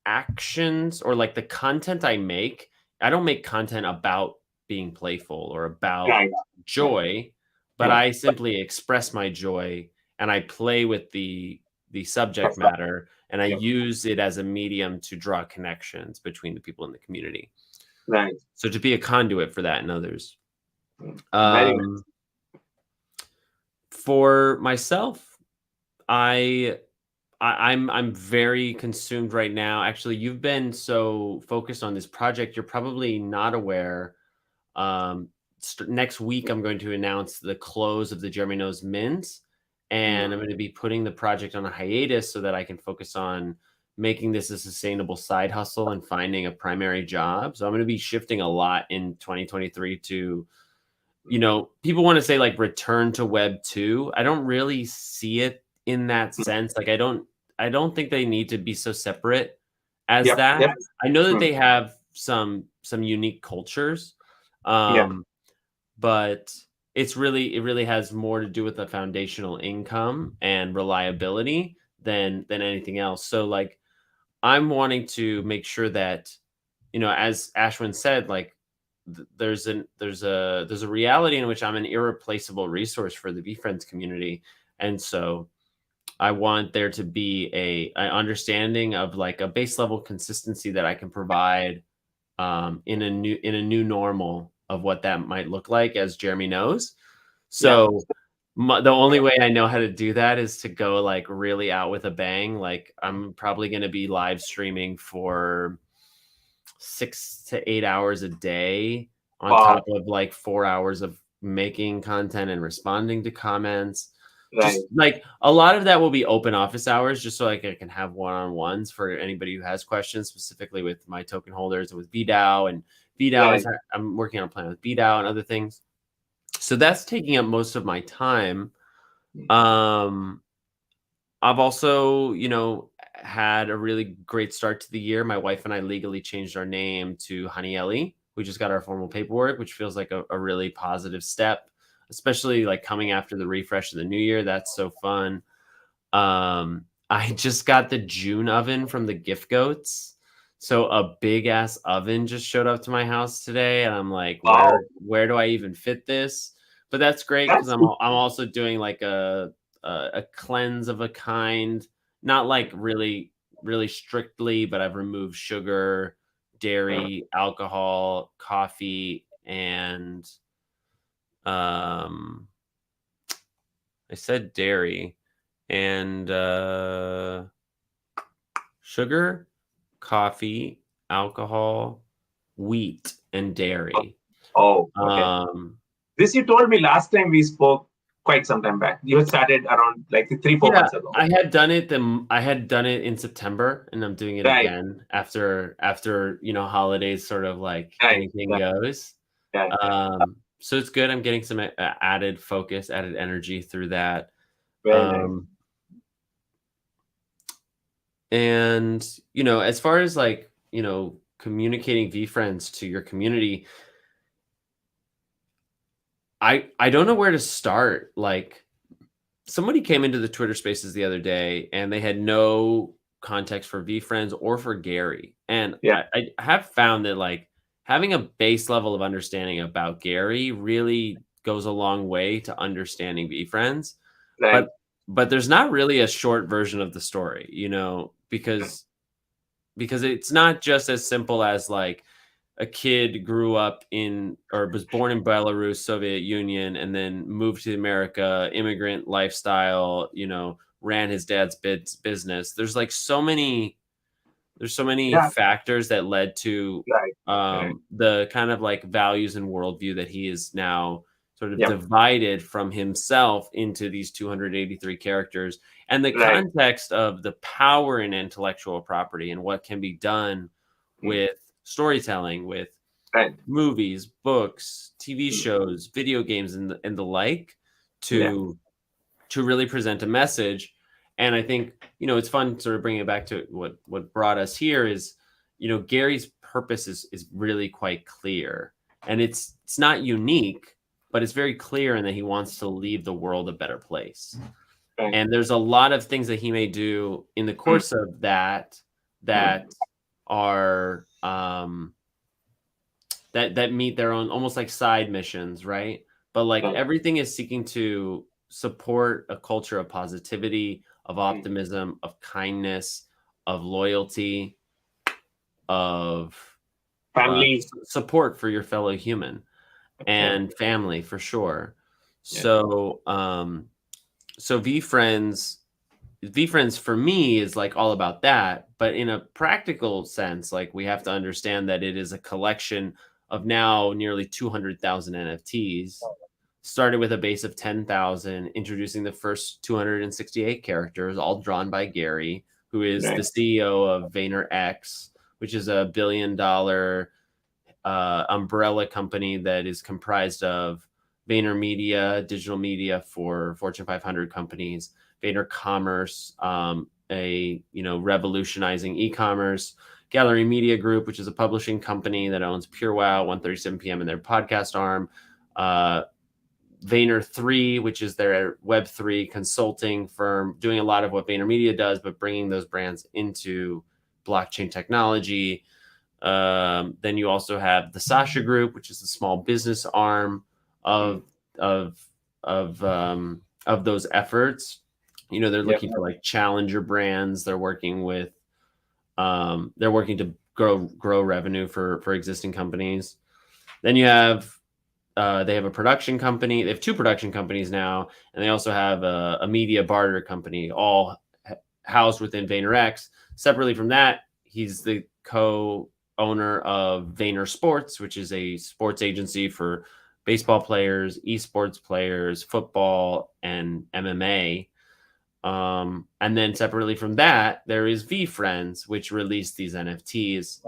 actions, or like the content I don't make content about being playful or about Right. Right. joy, but Yeah. I simply express my joy, and I play with the subject That's right. matter, and I Yep. use it as a medium to draw connections between the people in the community. Right. So to be a conduit for that and others. Very nice. Um, for myself, I I'm very consumed right now. Actually, you've been so focused on this project, you're probably not aware. Um, Next week, I'm going to announce the close of the Jeremy Knows Mints, and I'm Mm. going to be putting the project on a hiatus so that I can focus on making this a sustainable side hustle and finding a primary job. So I'm going to be shifting a lot in 2023 to, people want to say like return to web 2. I don't really see it in that sense. Like I don't think they need to be so separate as Yep. that. Yep. I know that Mm. they have some unique cultures. Yeah. Um but it really has more to do with the foundational income and reliability than anything else. So like I'm wanting to make sure that, as Ashwin said, like there's a reality in which I'm an irreplaceable resource for the VFriends community. And so I want there to be a understanding of like a base level consistency that I can provide in a new normal of what that might look like, as Jeremy knows. Yeah. So the only way I know how to do that is to go like really out with a bang. Like I'm probably going to be live streaming for 6 to 8 hours a day, on Wow. top of like 4 hours of making content and responding to comments. Right. Just like a lot of that will be open office hours, just so like I can have one-on-ones for anybody who has questions, specifically with my token holders and with VDAO. And VDAO Right. is, I'm working on a plan with VDAO and other things. So that's taking up most of my time. Um, I've also, had a really great start to the year. My wife and I legally changed our name to Honey Ellie. We just got our formal paperwork, which feels like a really positive step, especially like coming after the refresh of the new year. That's so fun. I just got the June oven from the Gift Goats. So a big ass oven just showed up to my house today, and I'm like, Wow. where do I even fit this? But that's great, because That's I'm also doing like a cleanse of a kind, not like really really strictly, but I've removed sugar, dairy, alcohol, coffee, and um I said dairy and sugar, coffee, alcohol, wheat and dairy. Oh, okay. This you told me last time we spoke quite some time back. You had started around like 3-4 months ago. I had done it. I had done it in September, and I'm doing it again after holidays. Sort of like anything goes. So it's good. I'm getting some added focus, added energy through that. Very nice. And as far as like communicating VFriends to your community, I don't know where to start. Like, somebody came into the Twitter Spaces the other day, and they had no context for VFriends or for Gary. And I have found that like having a base level of understanding about Gary really goes a long way to understanding VFriends. Right. But there's not really a short version of the story, because it's not just as simple as like a kid grew up or was born in Belarus, Soviet Union, and then moved to America, immigrant lifestyle, ran his dad's business. There's like so many factors that led to the kind of like values and worldview that he is now sort of divided from himself into these 283 characters, and the context of the power in intellectual property and what can be done with storytelling, with movies, books, TV shows, video games, and the like, to really present a message. And I think it's fun sort of bringing it back to what brought us here is Gary's purpose is really quite clear, and it's not unique, but it's very clear in that he wants to leave the world a better place. And there's a lot of things that he may do in the course of that are that meet their own almost like side missions, right? But like everything is seeking to support a culture of positivity, of optimism, of kindness, of loyalty, of family support for your fellow human and family, for sure. So VFriends for me is like all about that, but in a practical sense, like we have to understand that it is a collection of now nearly 200,000 NFTs, started with a base of 10,000, introducing the first 268 characters, all drawn by Gary, who is the CEO of VaynerX, which is a $1 billion umbrella company that is comprised of VaynerMedia, digital media for Fortune 500 companies, Vayner Commerce, a revolutionizing e-commerce, Gallery Media Group, which is a publishing company that owns PureWow, 1:37 p.m. and their podcast arm, Vayner 3, which is their Web3 consulting firm, doing a lot of what VaynerMedia does, but bringing those brands into blockchain technology. Then you also have the Sasha Group, which is the small business arm of those efforts. They're looking for like challenger brands. They're working with, they're working to grow revenue for existing companies. Then you have, they have a production company. They have 2 production companies now, and they also have a media barter company, all housed within VaynerX. Separately from that, he's the co-owner of Vayner Sports, which is a sports agency for baseball players, esports players, football, and MMA. And then separately from that, there is VFriends, which released these NFTs.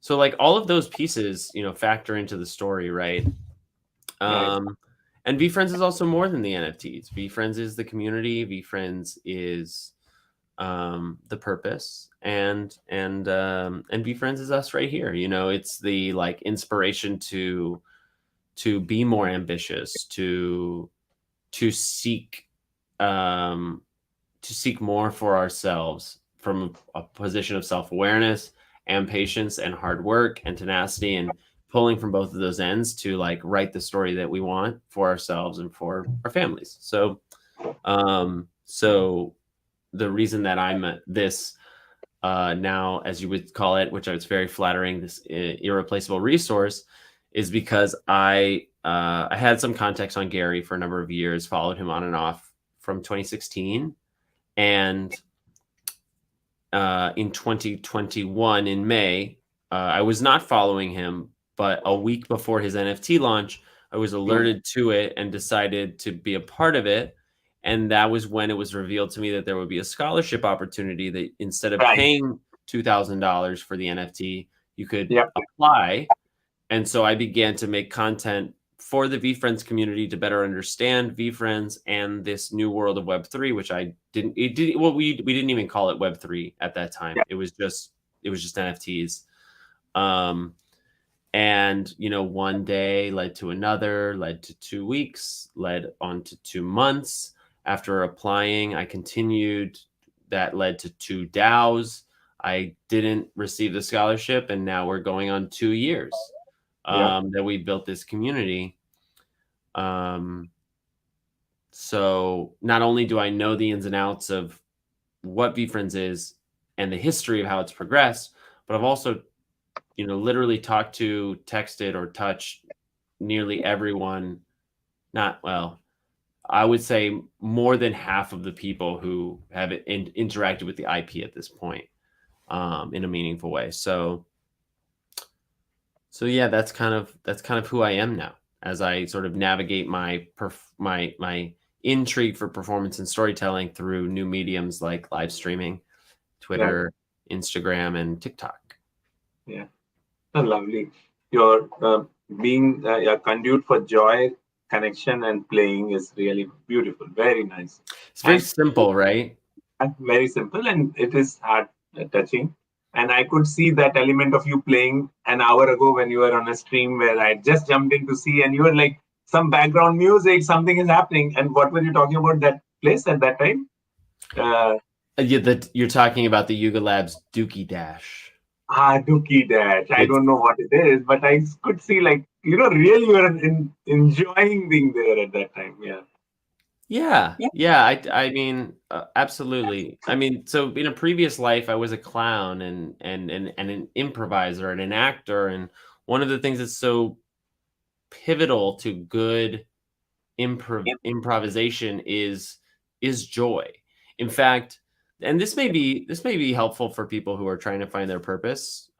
So like all of those pieces, factor into the story, right? And VFriends is also more than the NFTs. VFriends is the community. VFriends is the purpose, and VFriends is us right here. It's the like inspiration to be more ambitious, to seek more for ourselves from a position of self-awareness and patience and hard work and tenacity, and pulling from both of those ends to like write the story that we want for ourselves and for our families. So the reason that I'm at this now, as you would call it, which it's very flattering, this irreplaceable resource, is because I had some context on Gary for a number of years, followed him on and off from 2016. And in 2021, in May, I was not following him, but a week before his NFT launch, I was alerted to it and decided to be a part of it. And that was when it was revealed to me that there would be a scholarship opportunity that instead of paying $2,000 for the NFT, you could apply. And so I began to make content for the VFriends community to better understand VFriends and this new world of Web3, which we didn't even call it Web3 at that time. It was just NFTs. And, one day led to another, led to 2 weeks, led on to 2 months. After applying, I continued. That led to 2 DAOs. I didn't receive the scholarship, and now we're going on 2 years that we built this community. So not only do I know the ins and outs of what VFriends is and the history of how it's progressed, but I've also, literally talked to, texted, or touched nearly everyone. I would say more than half of the people who have interacted with the IP at this point in a meaningful way. So yeah, that's kind of who I am now as I sort of navigate my intrigue for performance and storytelling through new mediums like live streaming, Twitter, Instagram, and TikTok. Yeah, lovely. Your being a conduit for joy, connection, and playing is really beautiful. Very nice. It's very simple, right? Very simple, and it is heart touching. And I could see that element of you playing an hour ago when you were on a stream where I just jumped in to see, and you were like, some background music, something is happening. And what were you talking about that place at that time? You're talking about the Yuga Labs Dookie Dash. Dookie Dash. I don't know what it is, but I could see really you were enjoying being there at that time. Yeah. I mean, absolutely. I mean, so in a previous life, I was a clown and an improviser and an actor. And one of the things that's so pivotal to good improvisation is joy. In fact, and this may be helpful for people who are trying to find their purpose.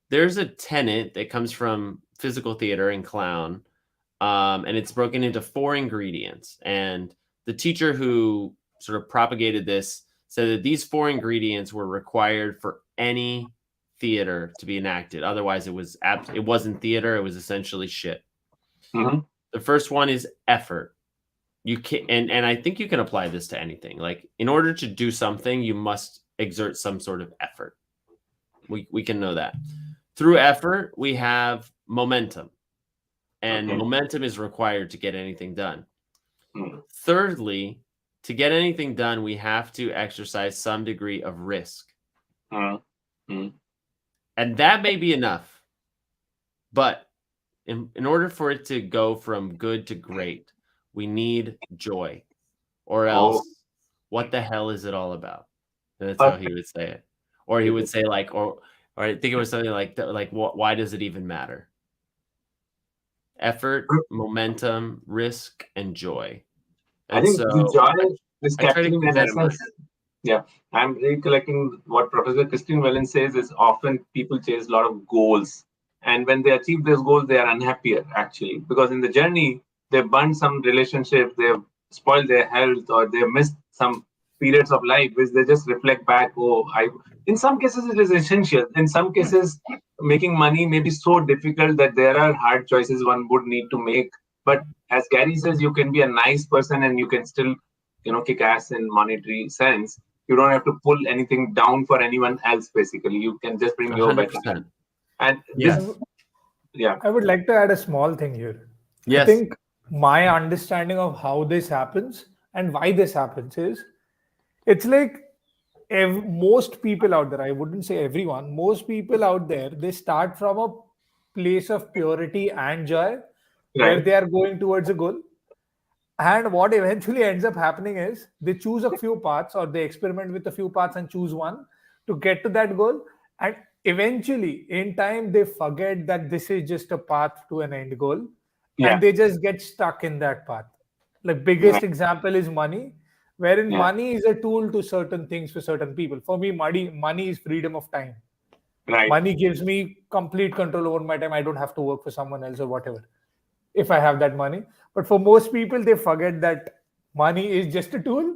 There's a tenet that comes from physical theater and clown. And it's broken into 4 ingredients. And the teacher who sort of propagated this said that these 4 ingredients were required for any theater to be enacted. Otherwise, it wasn't theater. It was essentially shit. Mm-hmm. The first one is effort. You can, and I think you can apply this to anything. Like, in order to do something, you must exert some sort of effort. We can know that. Through effort, we have momentum. And momentum is required to get anything done. Thirdly, to get anything done, we have to exercise some degree of risk. And that may be enough. But in order for it to go from good to great, we need joy. Or else, what the hell is it all about? And that's how he would say it. Or he would say or I think it was something like why does it even matter? Effort, momentum, risk, and joy. And I think the joy is captured in essence. Yeah, I'm recollecting what Professor Christine Whelan says is often people chase a lot of goals. And when they achieve those goals, they are unhappier, actually. Because in the journey, they've burned some relationships, they've spoiled their health, or they've missed some periods of life, which they just reflect back, in some cases, it is essential. In some cases, making money may be so difficult that there are hard choices one would need to make. But as Gary says, you can be a nice person and you can still, kick ass in monetary sense. You don't have to pull anything down for anyone else, basically. You can just bring your better. And I would like to add a small thing here. Yes. I think my understanding of how this happens and why this happens is, it's like most people out there, I wouldn't say everyone, most people out there, they start from a place of purity and joy, where they are going towards a goal. And what eventually ends up happening is they choose a few paths, or they experiment with a few paths and choose one to get to that goal. And eventually, in time, they forget that this is just a path to an end goal. And they just get stuck in that path. Like, biggest example is money, wherein money is a tool to certain things for certain people. For me, money is freedom of time. Right. Money gives me complete control over my time. I don't have to work for someone else or whatever, if I have that money. But for most people, they forget that money is just a tool,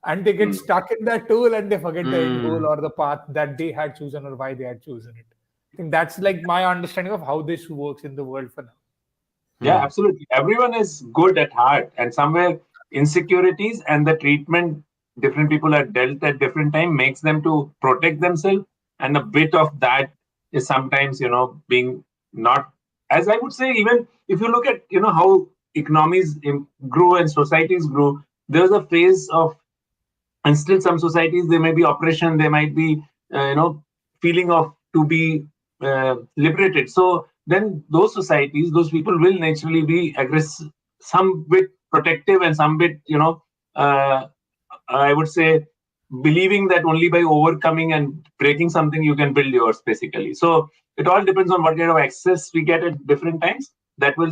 and they get stuck in that tool and they forget the end goal or the path that they had chosen or why they had chosen it. I think that's like my understanding of how this works in the world for now. Yeah, absolutely. Everyone is good at heart, and somewhere insecurities and the treatment different people are dealt at different time makes them to protect themselves, and a bit of that is sometimes being not, as I would say, even if you look at how economies grew and societies grew, there was a phase of, and still some societies there may be oppression, there might be feeling of to be liberated. So then those societies, those people will naturally be aggressive, some bit protective and some bit uh, I would say believing that only by overcoming and breaking something you can build yours, basically. So it all depends on what kind of access we get at different times. That will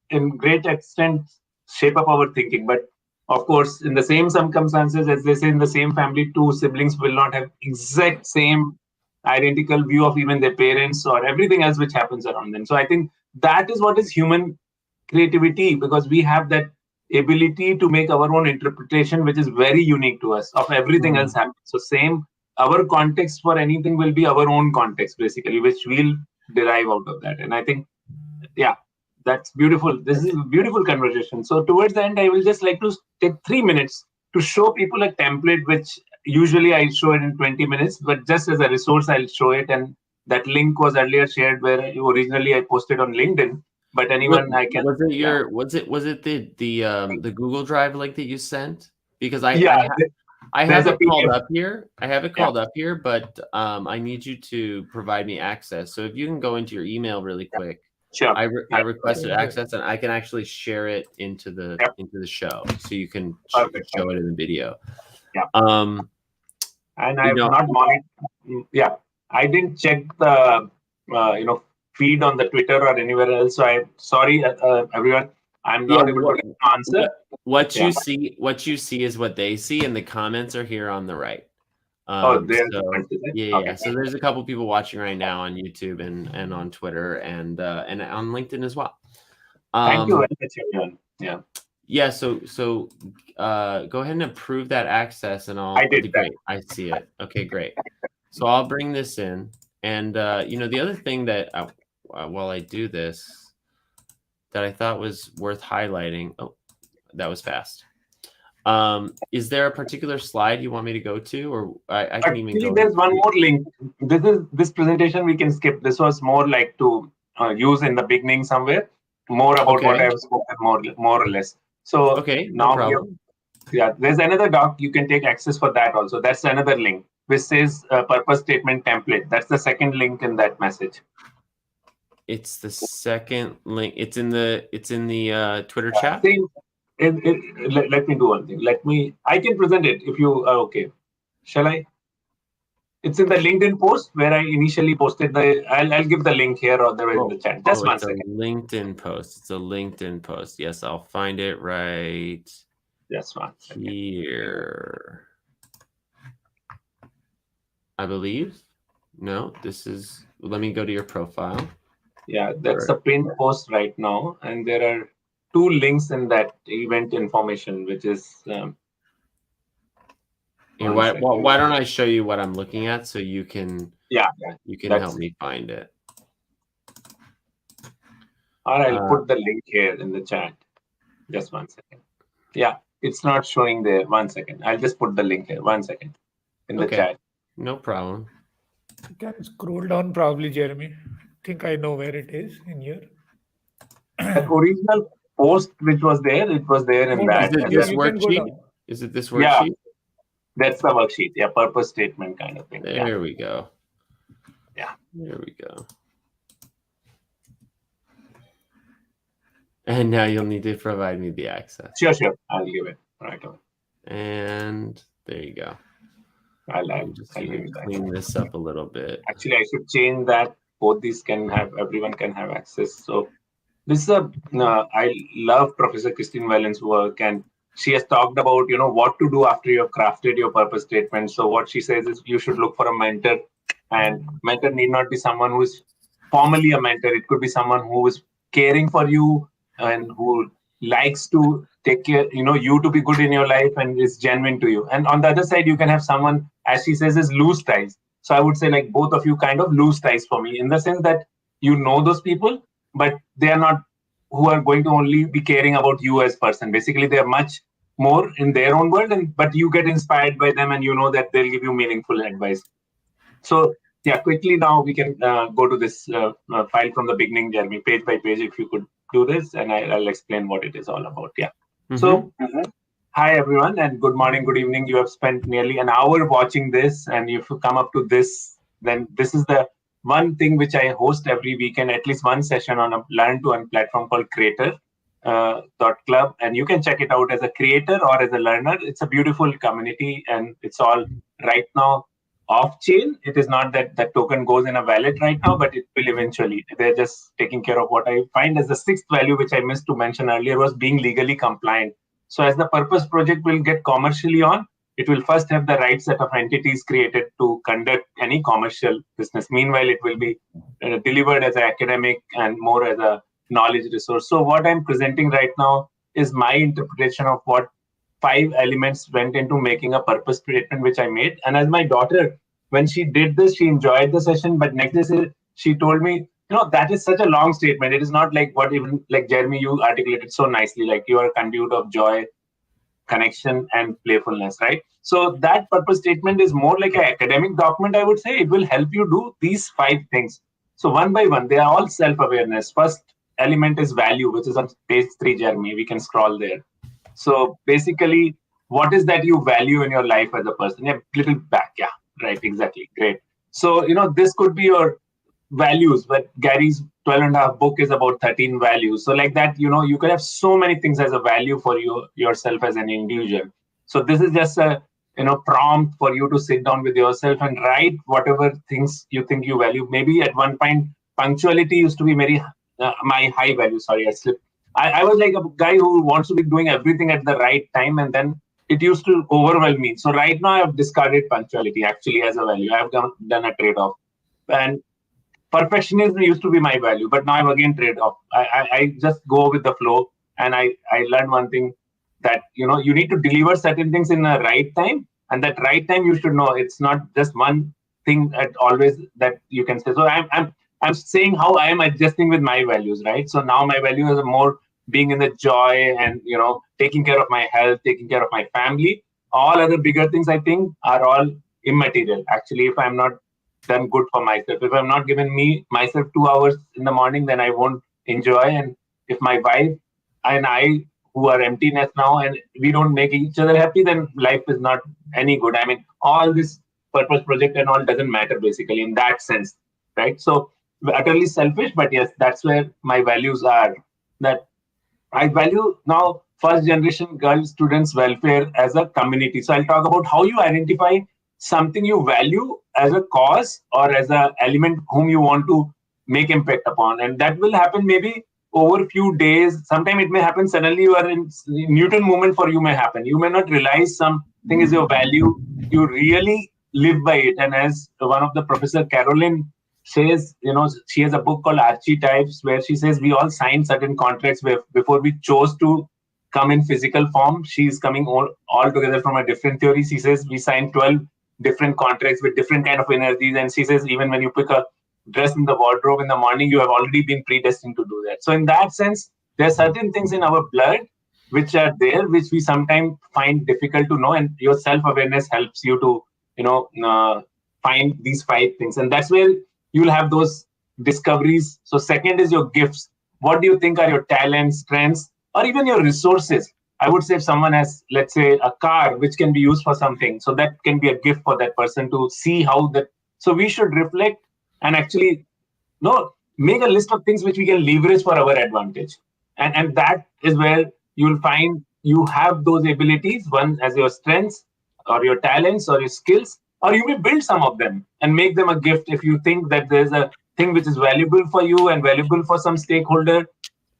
in great extent shape up our thinking. But of course, in the same circumstances, as they say, in the same family, two siblings will not have exact same identical view of even their parents or everything else which happens around them. So I think that is what is human creativity, because we have that ability to make our own interpretation, which is very unique to us, of everything else happening. So same, our context for anything will be our own context, basically, which we'll derive out of that. And I think, yeah, that's beautiful. This is a beautiful conversation. So towards the end, I will just like to take 3 minutes to show people a template, which usually I show it in 20 minutes, but just as a resource, I'll show it. And that link was earlier shared where originally I posted on LinkedIn. But anyone I can. Was it the Google Drive link that you sent? Because I have it called up here. I have it called up here, but I need you to provide me access. So if you can go into your email really quick. Sure. I requested access, and I can actually share it into the show, so you can show it in the video. Yeah. And I've not monitored. Yeah, I didn't check the feed on the Twitter or anywhere else. So I'm sorry, everyone. I'm not able to answer. What you see is what they see, and the comments are here on the right. So there's a couple people watching right now on YouTube and on Twitter and on LinkedIn as well. Thank you very much, everyone. Yeah. Yeah. So go ahead and approve that access, and I did. Great. I see it. Okay, great. So I'll bring this in, and the other thing that while I do this, that I thought was worth highlighting. Oh, that was fast. Is there a particular slide you want me to go to, or I can even go? There's one more link. This presentation we can skip. This was more like to use in the beginning somewhere. More about what I've spoken, more or less. So no problem. There's another doc you can take access for that also. That's another link which says purpose statement template. That's the second link in that message. It's the second link. It's in the Twitter chat. Let me do one thing. I can present it if you are okay. Shall I? It's in the LinkedIn post where I initially posted I'll give the link here or there in the chat. Just 1 second. LinkedIn post. It's a LinkedIn post. Yes, I'll find it right. Just 1 second. Here. I believe. No, let me go to your profile. Yeah, that's a pinned post right now, and there are 2 links in that event information, which is. Why don't I show you what I'm looking at so you can help me find it. Or I'll put the link here in the chat. Just 1 second. Yeah, it's not showing there. 1 second. I'll just put the link here. 1 second in the chat. No problem. You can scroll down probably, Jeremy. I think I know where it is in here. The original post which was there, it was there in that. Is it this worksheet? Is it this worksheet? Yeah, that's the worksheet. Yeah, purpose statement kind of thing. There we go. Yeah. There we go. And now you'll need to provide me the access. Sure. I'll give it right away. And there you go. I'll just clean this up a little bit. Actually, I should change that. Both these everyone can have access. So this is I love Professor Christine Whelan's work, and she has talked about, what to do after you have crafted your purpose statement. So what she says is you should look for a mentor And mentor need not be someone who is formally a mentor. It could be someone who is caring for you and who likes to take care, you to be good in your life and is genuine to you. And on the other side, you can have someone, as she says, is loose ties. So I would say like both of you kind of loose ties for me, in the sense that you know those people, but they are not who are going to only be caring about you as person. Basically, they are much more in their own world, but you get inspired by them, and you know that they'll give you meaningful advice. So yeah, quickly now we can go to this file from the beginning, Jeremy, page by page, if you could do this, and I'll explain what it is all about. Yeah. So hi everyone, and good morning, good evening. You have spent nearly an hour watching this, and if you come up to this, then this is the one thing which I host every weekend, at least one session on a Learn to Earn platform called Creator. .club, and you can check it out as a creator or as a learner. It's a beautiful community, and it's all right now off chain. It is not that the token goes in a wallet right now, but it will eventually. They're just taking care of what I find as the sixth value, which I missed to mention earlier, was being legally compliant. So as the purpose project will get commercially on, it will first have the right set of entities created to conduct any commercial business. Meanwhile, it will be delivered as an academic and more as a knowledge resource. So what I'm presenting right now is my interpretation of what 5 elements went into making a purpose statement, which I made. And as my daughter, when she did this, she enjoyed the session, but next day she told me, that is such a long statement. It is not like what even like Jeremy, you articulated so nicely, like you are a conduit of joy, connection, and playfulness, right? So that purpose statement is more like an academic document, I would say. It will help you do these 5 things. So one by one, they are all self-awareness. First element is value, which is on page 3, Jeremy. We can scroll there. So basically, what is that you value in your life as a person? Yeah, little back. Yeah, right, exactly. Great. So, this could be your values, but Gary's 12 and a half book is about 13 values. So like that, you could have so many things as a value for yourself as an individual. So this is just a, prompt for you to sit down with yourself and write whatever things you think you value. Maybe at one point, punctuality used to be very my high value. Sorry, I slipped. I was like a guy who wants to be doing everything at the right time, and then it used to overwhelm me. So right now I've discarded punctuality actually as a value. I've done a trade-off. And perfectionism used to be my value, but now I've again trade-off. I just go with the flow, and I learned one thing, that you need to deliver certain things in the right time, and that right time you should know it's not just one thing at always that you can say. So I'm saying how I am adjusting with my values, right? So now my value is more being in the joy and taking care of my health, taking care of my family. All other bigger things I think are all immaterial. Actually, if I'm not done good for myself, if I'm not given myself 2 hours in the morning, then I won't enjoy. And if my wife and I, who are emptiness now, and we don't make each other happy, then life is not any good. I mean, all this purpose project and all doesn't matter basically in that sense, right? So utterly selfish, but yes, that's where my values are. That I value now first generation girl students' welfare as a community. So I'll talk about how you identify something you value as a cause or as an element whom you want to make impact upon. And that will happen maybe over a few days. Sometimes it may happen suddenly. You are in Newton moment for you may happen. You may not realize something is your value. You really live by it. And as one of the Professor Carolyn says, she has a book called Archetypes, where she says we all sign certain contracts before we chose to come in physical form. She's coming all together from a different theory. She says we sign 12 different contracts with different kind of energies. And she says even when you pick a dress in the wardrobe in the morning, you have already been predestined to do that. So in that sense, there are certain things in our blood which are there, which we sometimes find difficult to know. And your self-awareness helps you to, find these 5 things. And that's where you'll have those discoveries. So second is your gifts. What do you think are your talents, strengths, or even your resources? I would say if someone has, let's say, a car which can be used for something, so that can be a gift for that person to see how that. So we should reflect and actually make a list of things which we can leverage for our advantage. And that is where you'll find you have those abilities, one as your strengths or your talents or your skills, or you may build some of them and make them a gift if you think that there's a thing which is valuable for you and valuable for some stakeholder.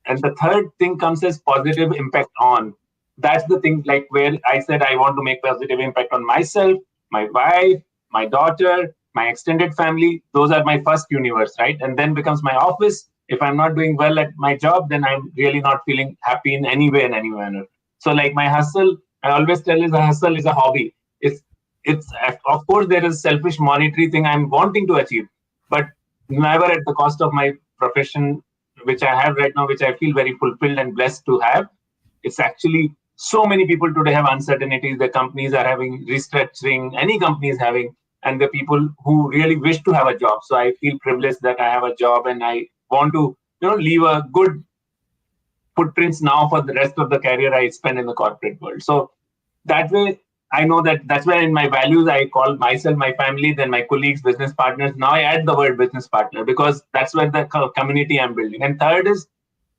And the third thing comes as positive impact on. That's the thing, like where I said I want to make positive impact on myself, my wife, my daughter, my extended family, those are my first universe, right? And then becomes my office. If I'm not doing well at my job, then I'm really not feeling happy in any way, in any manner. So like my hustle, I always tell is a hustle is a hobby. It's of course there is selfish monetary thing I'm wanting to achieve, but never at the cost of my profession, which I have right now, which I feel very fulfilled and blessed to have. It's actually so many people today have uncertainties. The companies are having restructuring, any company is having, and the people who really wish to have a job. So I feel privileged that I have a job and I want to, leave a good footprints now for the rest of the career I spend in the corporate world. So that way, I know that's where in my values, I call myself, my family, then my colleagues, business partners. Now I add the word business partner because that's where the community I'm building. And third is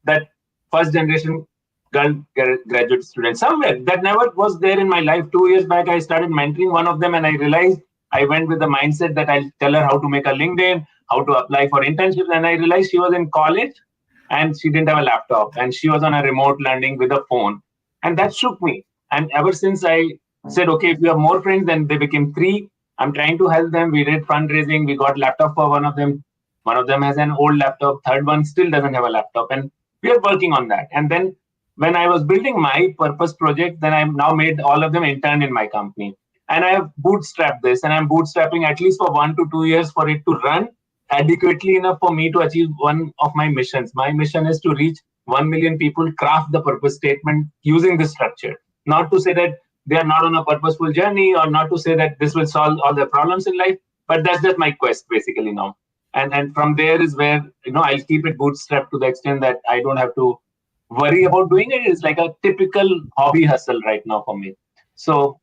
that first generation girl graduate student somewhere that never was there in my life. 2 years back, I started mentoring one of them and I realized I went with the mindset that I'll tell her how to make a LinkedIn, how to apply for internships. And I realized she was in college and she didn't have a laptop and she was on a remote learning with a phone. And that shook me. And ever since I said, okay, if you have more friends, then they became 3. I'm trying to help them. We did fundraising. We got laptop for one of them. One of them has an old laptop. Third one still doesn't have a laptop. And we are working on that. And then when I was building my purpose project, then I've now made all of them intern in my company. And I have bootstrapped this and I'm bootstrapping at least for 1 to 2 years for it to run adequately enough for me to achieve one of my missions. My mission is to reach 1 million people, craft the purpose statement using this structure. Not to say that they are not on a purposeful journey or not to say that this will solve all their problems in life, but that's just my quest basically now. And from there is where, I'll keep it bootstrapped to the extent that I don't have to worry about doing it. It's like a typical hobby hustle right now for me. So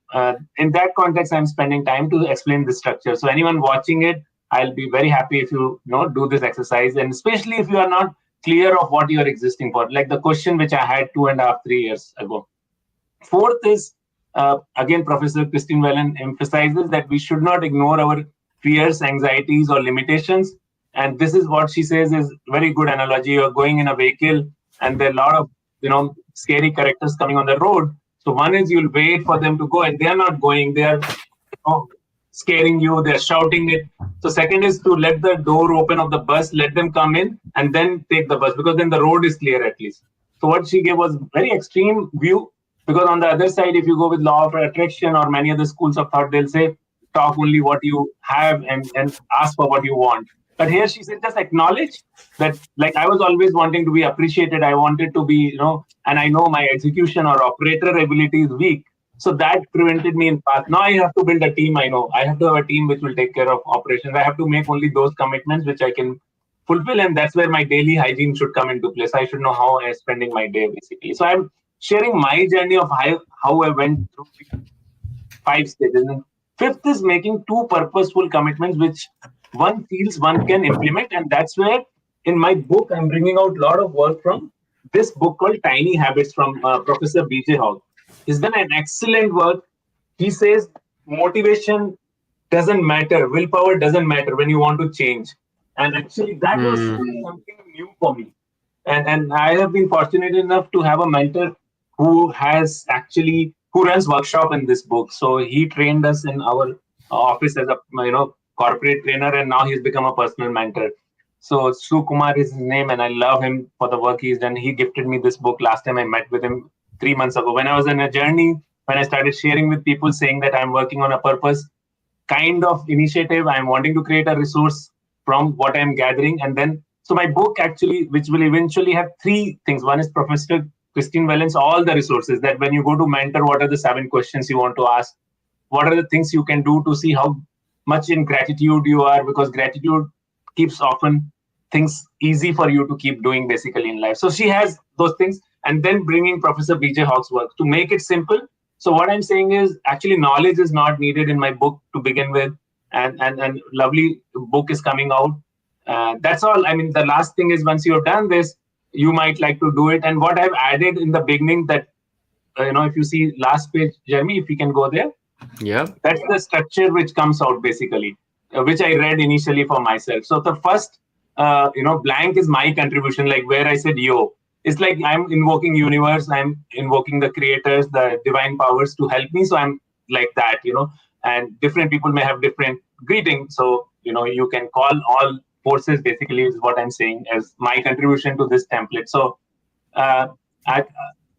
in that context, I'm spending time to explain the structure. So anyone watching it, I'll be very happy if you, do this exercise. And especially if you are not clear of what you're existing for, like the question which I had 2.5, 3 years ago. Fourth is, again, Professor Christine Whelan emphasizes that we should not ignore our fears, anxieties, or limitations. And this is what she says is very good analogy. You're going in a vehicle and there are a lot of, scary characters coming on the road. So one is you'll wait for them to go and they are not going. They are scaring you. They're shouting it. So second is to let the door open of the bus, let them come in and then take the bus because then the road is clear at least. So what she gave was very extreme view. Because on the other side, if you go with law of attraction or many other schools of thought, they'll say, talk only what you have and ask for what you want. But here she said, just acknowledge that, like I was always wanting to be appreciated. I wanted to be, and I know my execution or operator ability is weak. So that prevented me in past. Now I have to build a team. I know I have to have a team which will take care of operations. I have to make only those commitments which I can fulfill. And that's where my daily hygiene should come into place. I should know how I'm spending my day, basically. So I'm sharing my journey of how I went through 5 stages. And fifth is making 2 purposeful commitments, which one feels one can implement. And that's where in my book, I'm bringing out a lot of work from this book called Tiny Habits from Professor B.J. Hogg. He's done an excellent work. He says motivation doesn't matter. Willpower doesn't matter when you want to change. And actually that was something new for me. And I have been fortunate enough to have a mentor who runs workshop in this book. So he trained us in our office as a corporate trainer, and now he's become a personal mentor. So Sukumar is his name, and I love him for the work he's done. He gifted me this book last time I met with him 3 months ago when I was in a journey, when I started sharing with people saying that I'm working on a purpose kind of initiative. I'm wanting to create a resource from what I'm gathering. And then, so my book actually, which will eventually have 3 things. One is Professor Christine Whelan's all the resources that when you go to mentor, what are the 7 questions you want to ask? What are the things you can do to see how much in gratitude you are? Because gratitude keeps often things easy for you to keep doing basically in life. So she has those things, and then bringing Professor B.J. Hogg's work to make it simple. So what I'm saying is actually knowledge is not needed in my book to begin with, and lovely book is coming out. That's all. I mean, the last thing is once you have done this, you might like to do it. And what I've added in the beginning that, if you see last page, Jeremy, if you can go there. Yeah. That's the structure which comes out basically, which I read initially for myself. So the first, blank is my contribution, like where I said, yo, it's like I'm invoking universe. I'm invoking the creators, the divine powers to help me. So I'm like that, and different people may have different greetings. So, you can call all forces, basically, is what I'm saying as my contribution to this template. So, uh,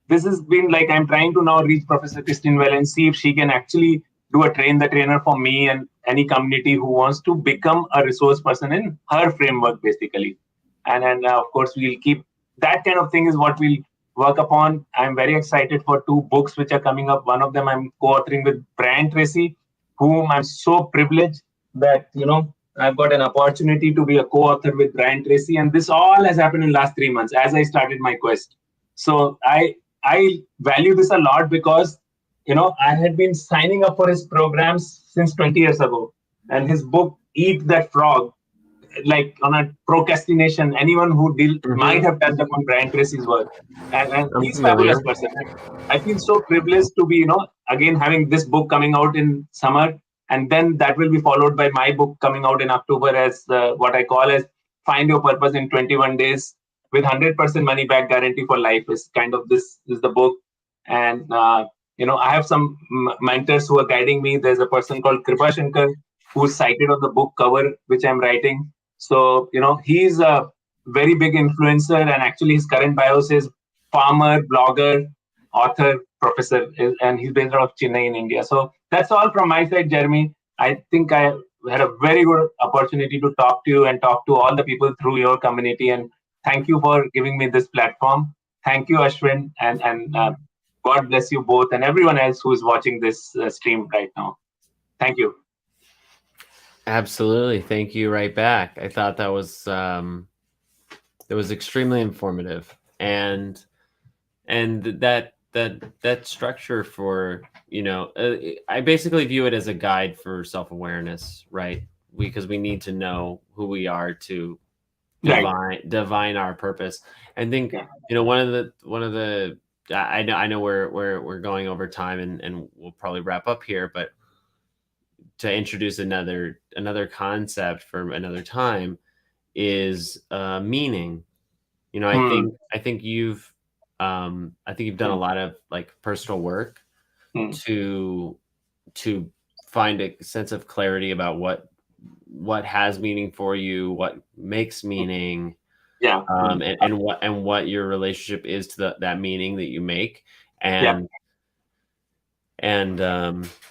this has been like, I'm trying to now reach Professor Christine Well and see if she can actually do a train the trainer for me and any community who wants to become a resource person in her framework, basically. And of course, we'll keep that kind of thing is what we'll work upon. I'm very excited for 2 books which are coming up. One of them I'm co-authoring with Brian Tracy, whom I'm so privileged that, I've got an opportunity to be a co-author with Brian Tracy. And this all has happened in the last 3 months as I started my quest. So I value this a lot because, I had been signing up for his programs since 20 years ago. And his book, Eat That Frog, like on a procrastination, anyone who might have touched upon Brian Tracy's work. And he's a fabulous person. I feel so privileged to be, again, having this book coming out in summer. And then that will be followed by my book coming out in October as what I call as Find Your Purpose in 21 Days with 100% money back guarantee for life is kind of this is the book. And, I have some mentors who are guiding me. There's a person called Kripa Shankar who's cited on the book cover, which I'm writing. So, he's a very big influencer, and actually his current bio says farmer, blogger, author, professor, and he's based out of Chennai in India. So that's all from my side, Jeremy. I think I had a very good opportunity to talk to you and talk to all the people through your community. And thank you for giving me this platform. Thank you, Ashwin, and God bless you both and everyone else who is watching this stream right now. Thank you. Absolutely. Thank you right back. I thought that was extremely informative, and that structure for, I basically view it as a guide for self-awareness, right? Because we need to know who we are to divine our purpose. I think, one of the I know we're going over time and we'll probably wrap up here, but to introduce another concept for another time is meaning. I think you've done a lot of like personal work to find a sense of clarity about what has meaning for you, what makes meaning, and what your relationship is to that meaning that you make. And I don't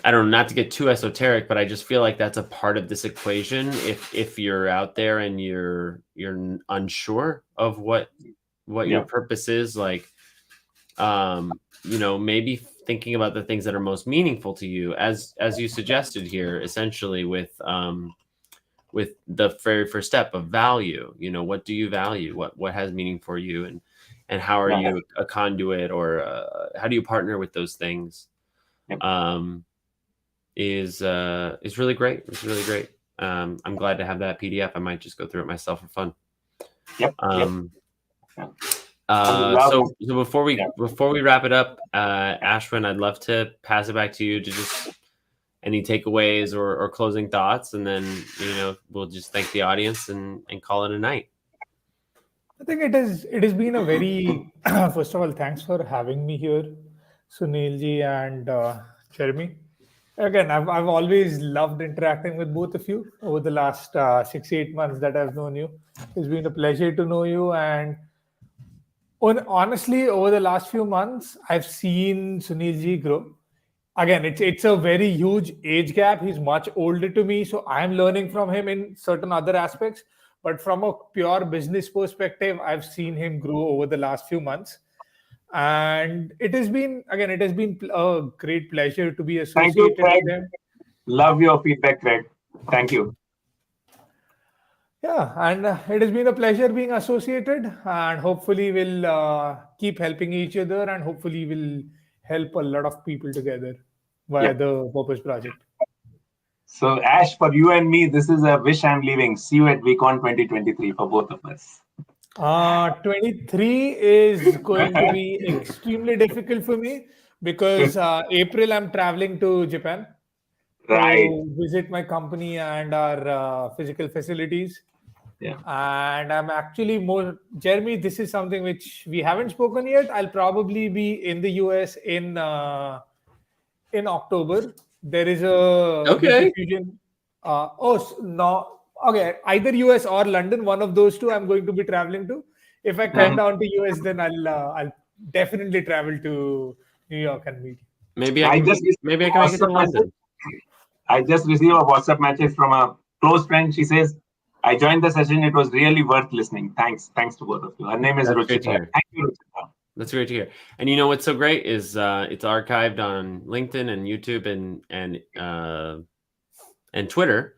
know, not to get too esoteric, but I just feel like that's a part of this equation. If you're out there and you're unsure of what your purpose is, like, maybe thinking about the things that are most meaningful to you, as you suggested here, essentially with the very first step of value. What do you value? What has meaning for you, and how are you a conduit, or how do you partner with those things? Is really great. It's really great. I'm glad to have that PDF. I might just go through it myself for fun. So before we wrap it up, Ashwin, I'd love to pass it back to you to just any takeaways or closing thoughts, and then we'll just thank the audience and call it a night. I think it has been a very first of all, thanks for having me here, Sunilji and Jeremy. Again, I've always loved interacting with both of you over the last 6-8 months that I've known you. It's been a pleasure to know you, and honestly, over the last few months, I've seen Sunilji grow. Again, it's a very huge age gap. He's much older to me, so I'm learning from him in certain other aspects. But from a pure business perspective, I've seen him grow over the last few months. And it has been a great pleasure to be associated with him. Love your feedback, Craig. Thank you. Yeah, and it has been a pleasure being associated, and hopefully we'll keep helping each other, and hopefully we'll help a lot of people together via the Purpose Project. So Ash, for you and me, this is a wish I'm leaving. See you at VCon 2023 for both of us. 23 is going to be extremely difficult for me because April I'm traveling to Japan to visit my company and our physical facilities. And I'm actually Jeremy, this is something which we haven't spoken yet. I'll probably be in the US in October, There is a diffusion. No. Okay, either US or London, one of those two I'm going to be traveling to. If I come down to US, then I'll definitely travel to New York and meet you. Maybe I can make it to London. I just received a WhatsApp message from a close friend. She says, I joined the session. It was really worth listening. Thanks to both of you. Her name is Ruchita. Thank you, Ruchita. That's great to hear. And you know what's so great is it's archived on LinkedIn and YouTube and Twitter.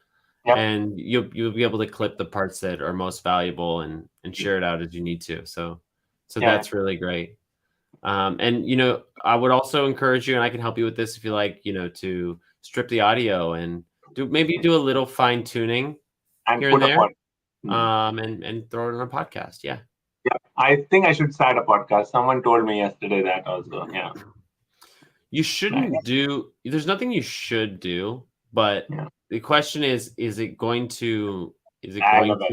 Yep. And you'll be able to clip the parts that are most valuable and share it out as you need to. So that's really great. And you know, I would also encourage you, and I can help you with this if you like, you know, to strip the audio and do a little fine tuning here and there, and throw it on a podcast. Yeah. Yeah, I think I should start a podcast. Someone told me yesterday that also. Yeah. You shouldn't do. There's nothing you should do, but the question is it going to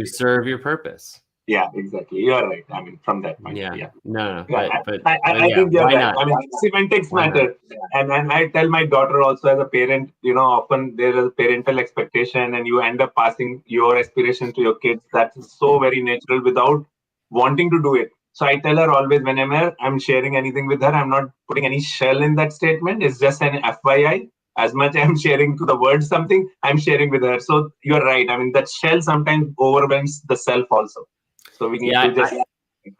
serve your purpose? Yeah, exactly. You're right. I mean, from that point. Yeah. No. Yeah, I think you're right. Not? I mean, semantics matter. And I tell my daughter also as a parent, you know, often there is parental expectation and you end up passing your aspiration to your kids. That's so very natural without wanting to do it. So I tell her always whenever I'm sharing anything with her, I'm not putting any shell in that statement. It's just an FYI. As much I'm sharing to the word something, I'm sharing with her. So you're right. I mean, that shell sometimes overwhelms the self also. So we need to just.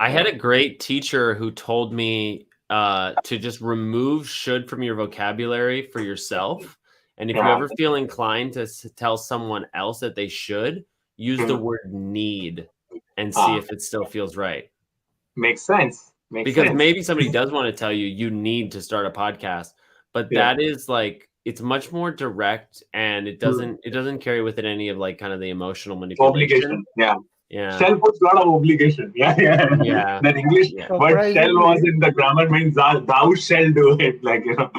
I had a great teacher who told me to just remove should from your vocabulary for yourself. And if you ever feel inclined to tell someone else that they should, use the word need and see if it still feels right. Makes sense. Because maybe somebody does want to tell you need to start a podcast, but that is like, it's much more direct and it doesn't carry with it any of like kind of the emotional manipulation. Obligation. Yeah. Shall puts a lot of obligation. Yeah. That English word shall was in the grammar means thou shall do it. Like, you know.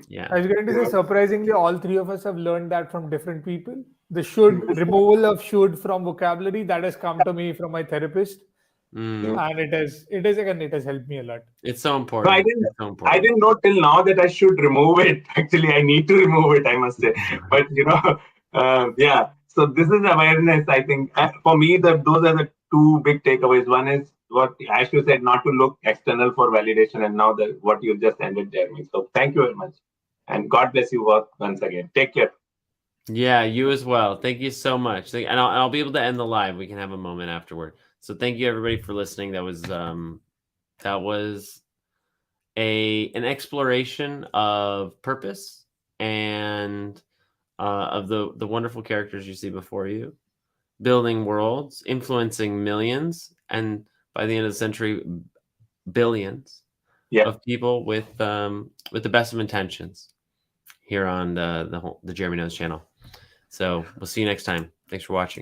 Yeah. I was going to say, surprisingly, all three of us have learned that from different people. The removal of should from vocabulary, that has come to me from my therapist. And it has helped me a lot. It's so important. So I didn't know till now that I should remove it. Actually, I need to remove it, I must say. But you know, so this is awareness. I think for me, those are the two big takeaways. One is what Ashwin said, not to look external for validation, and now what you just ended, Jeremy. So thank you very much, and God bless you once again. Take care. Yeah, you as well. Thank you so much. And I'll be able to end the live. We can have a moment afterward. So thank you everybody for listening. That was an exploration of purpose and of the wonderful characters you see before you, building worlds, influencing millions, and by the end of the century, billions of people with the best of intentions here on the Jeremy Knows channel. So we'll see you next time. Thanks for watching.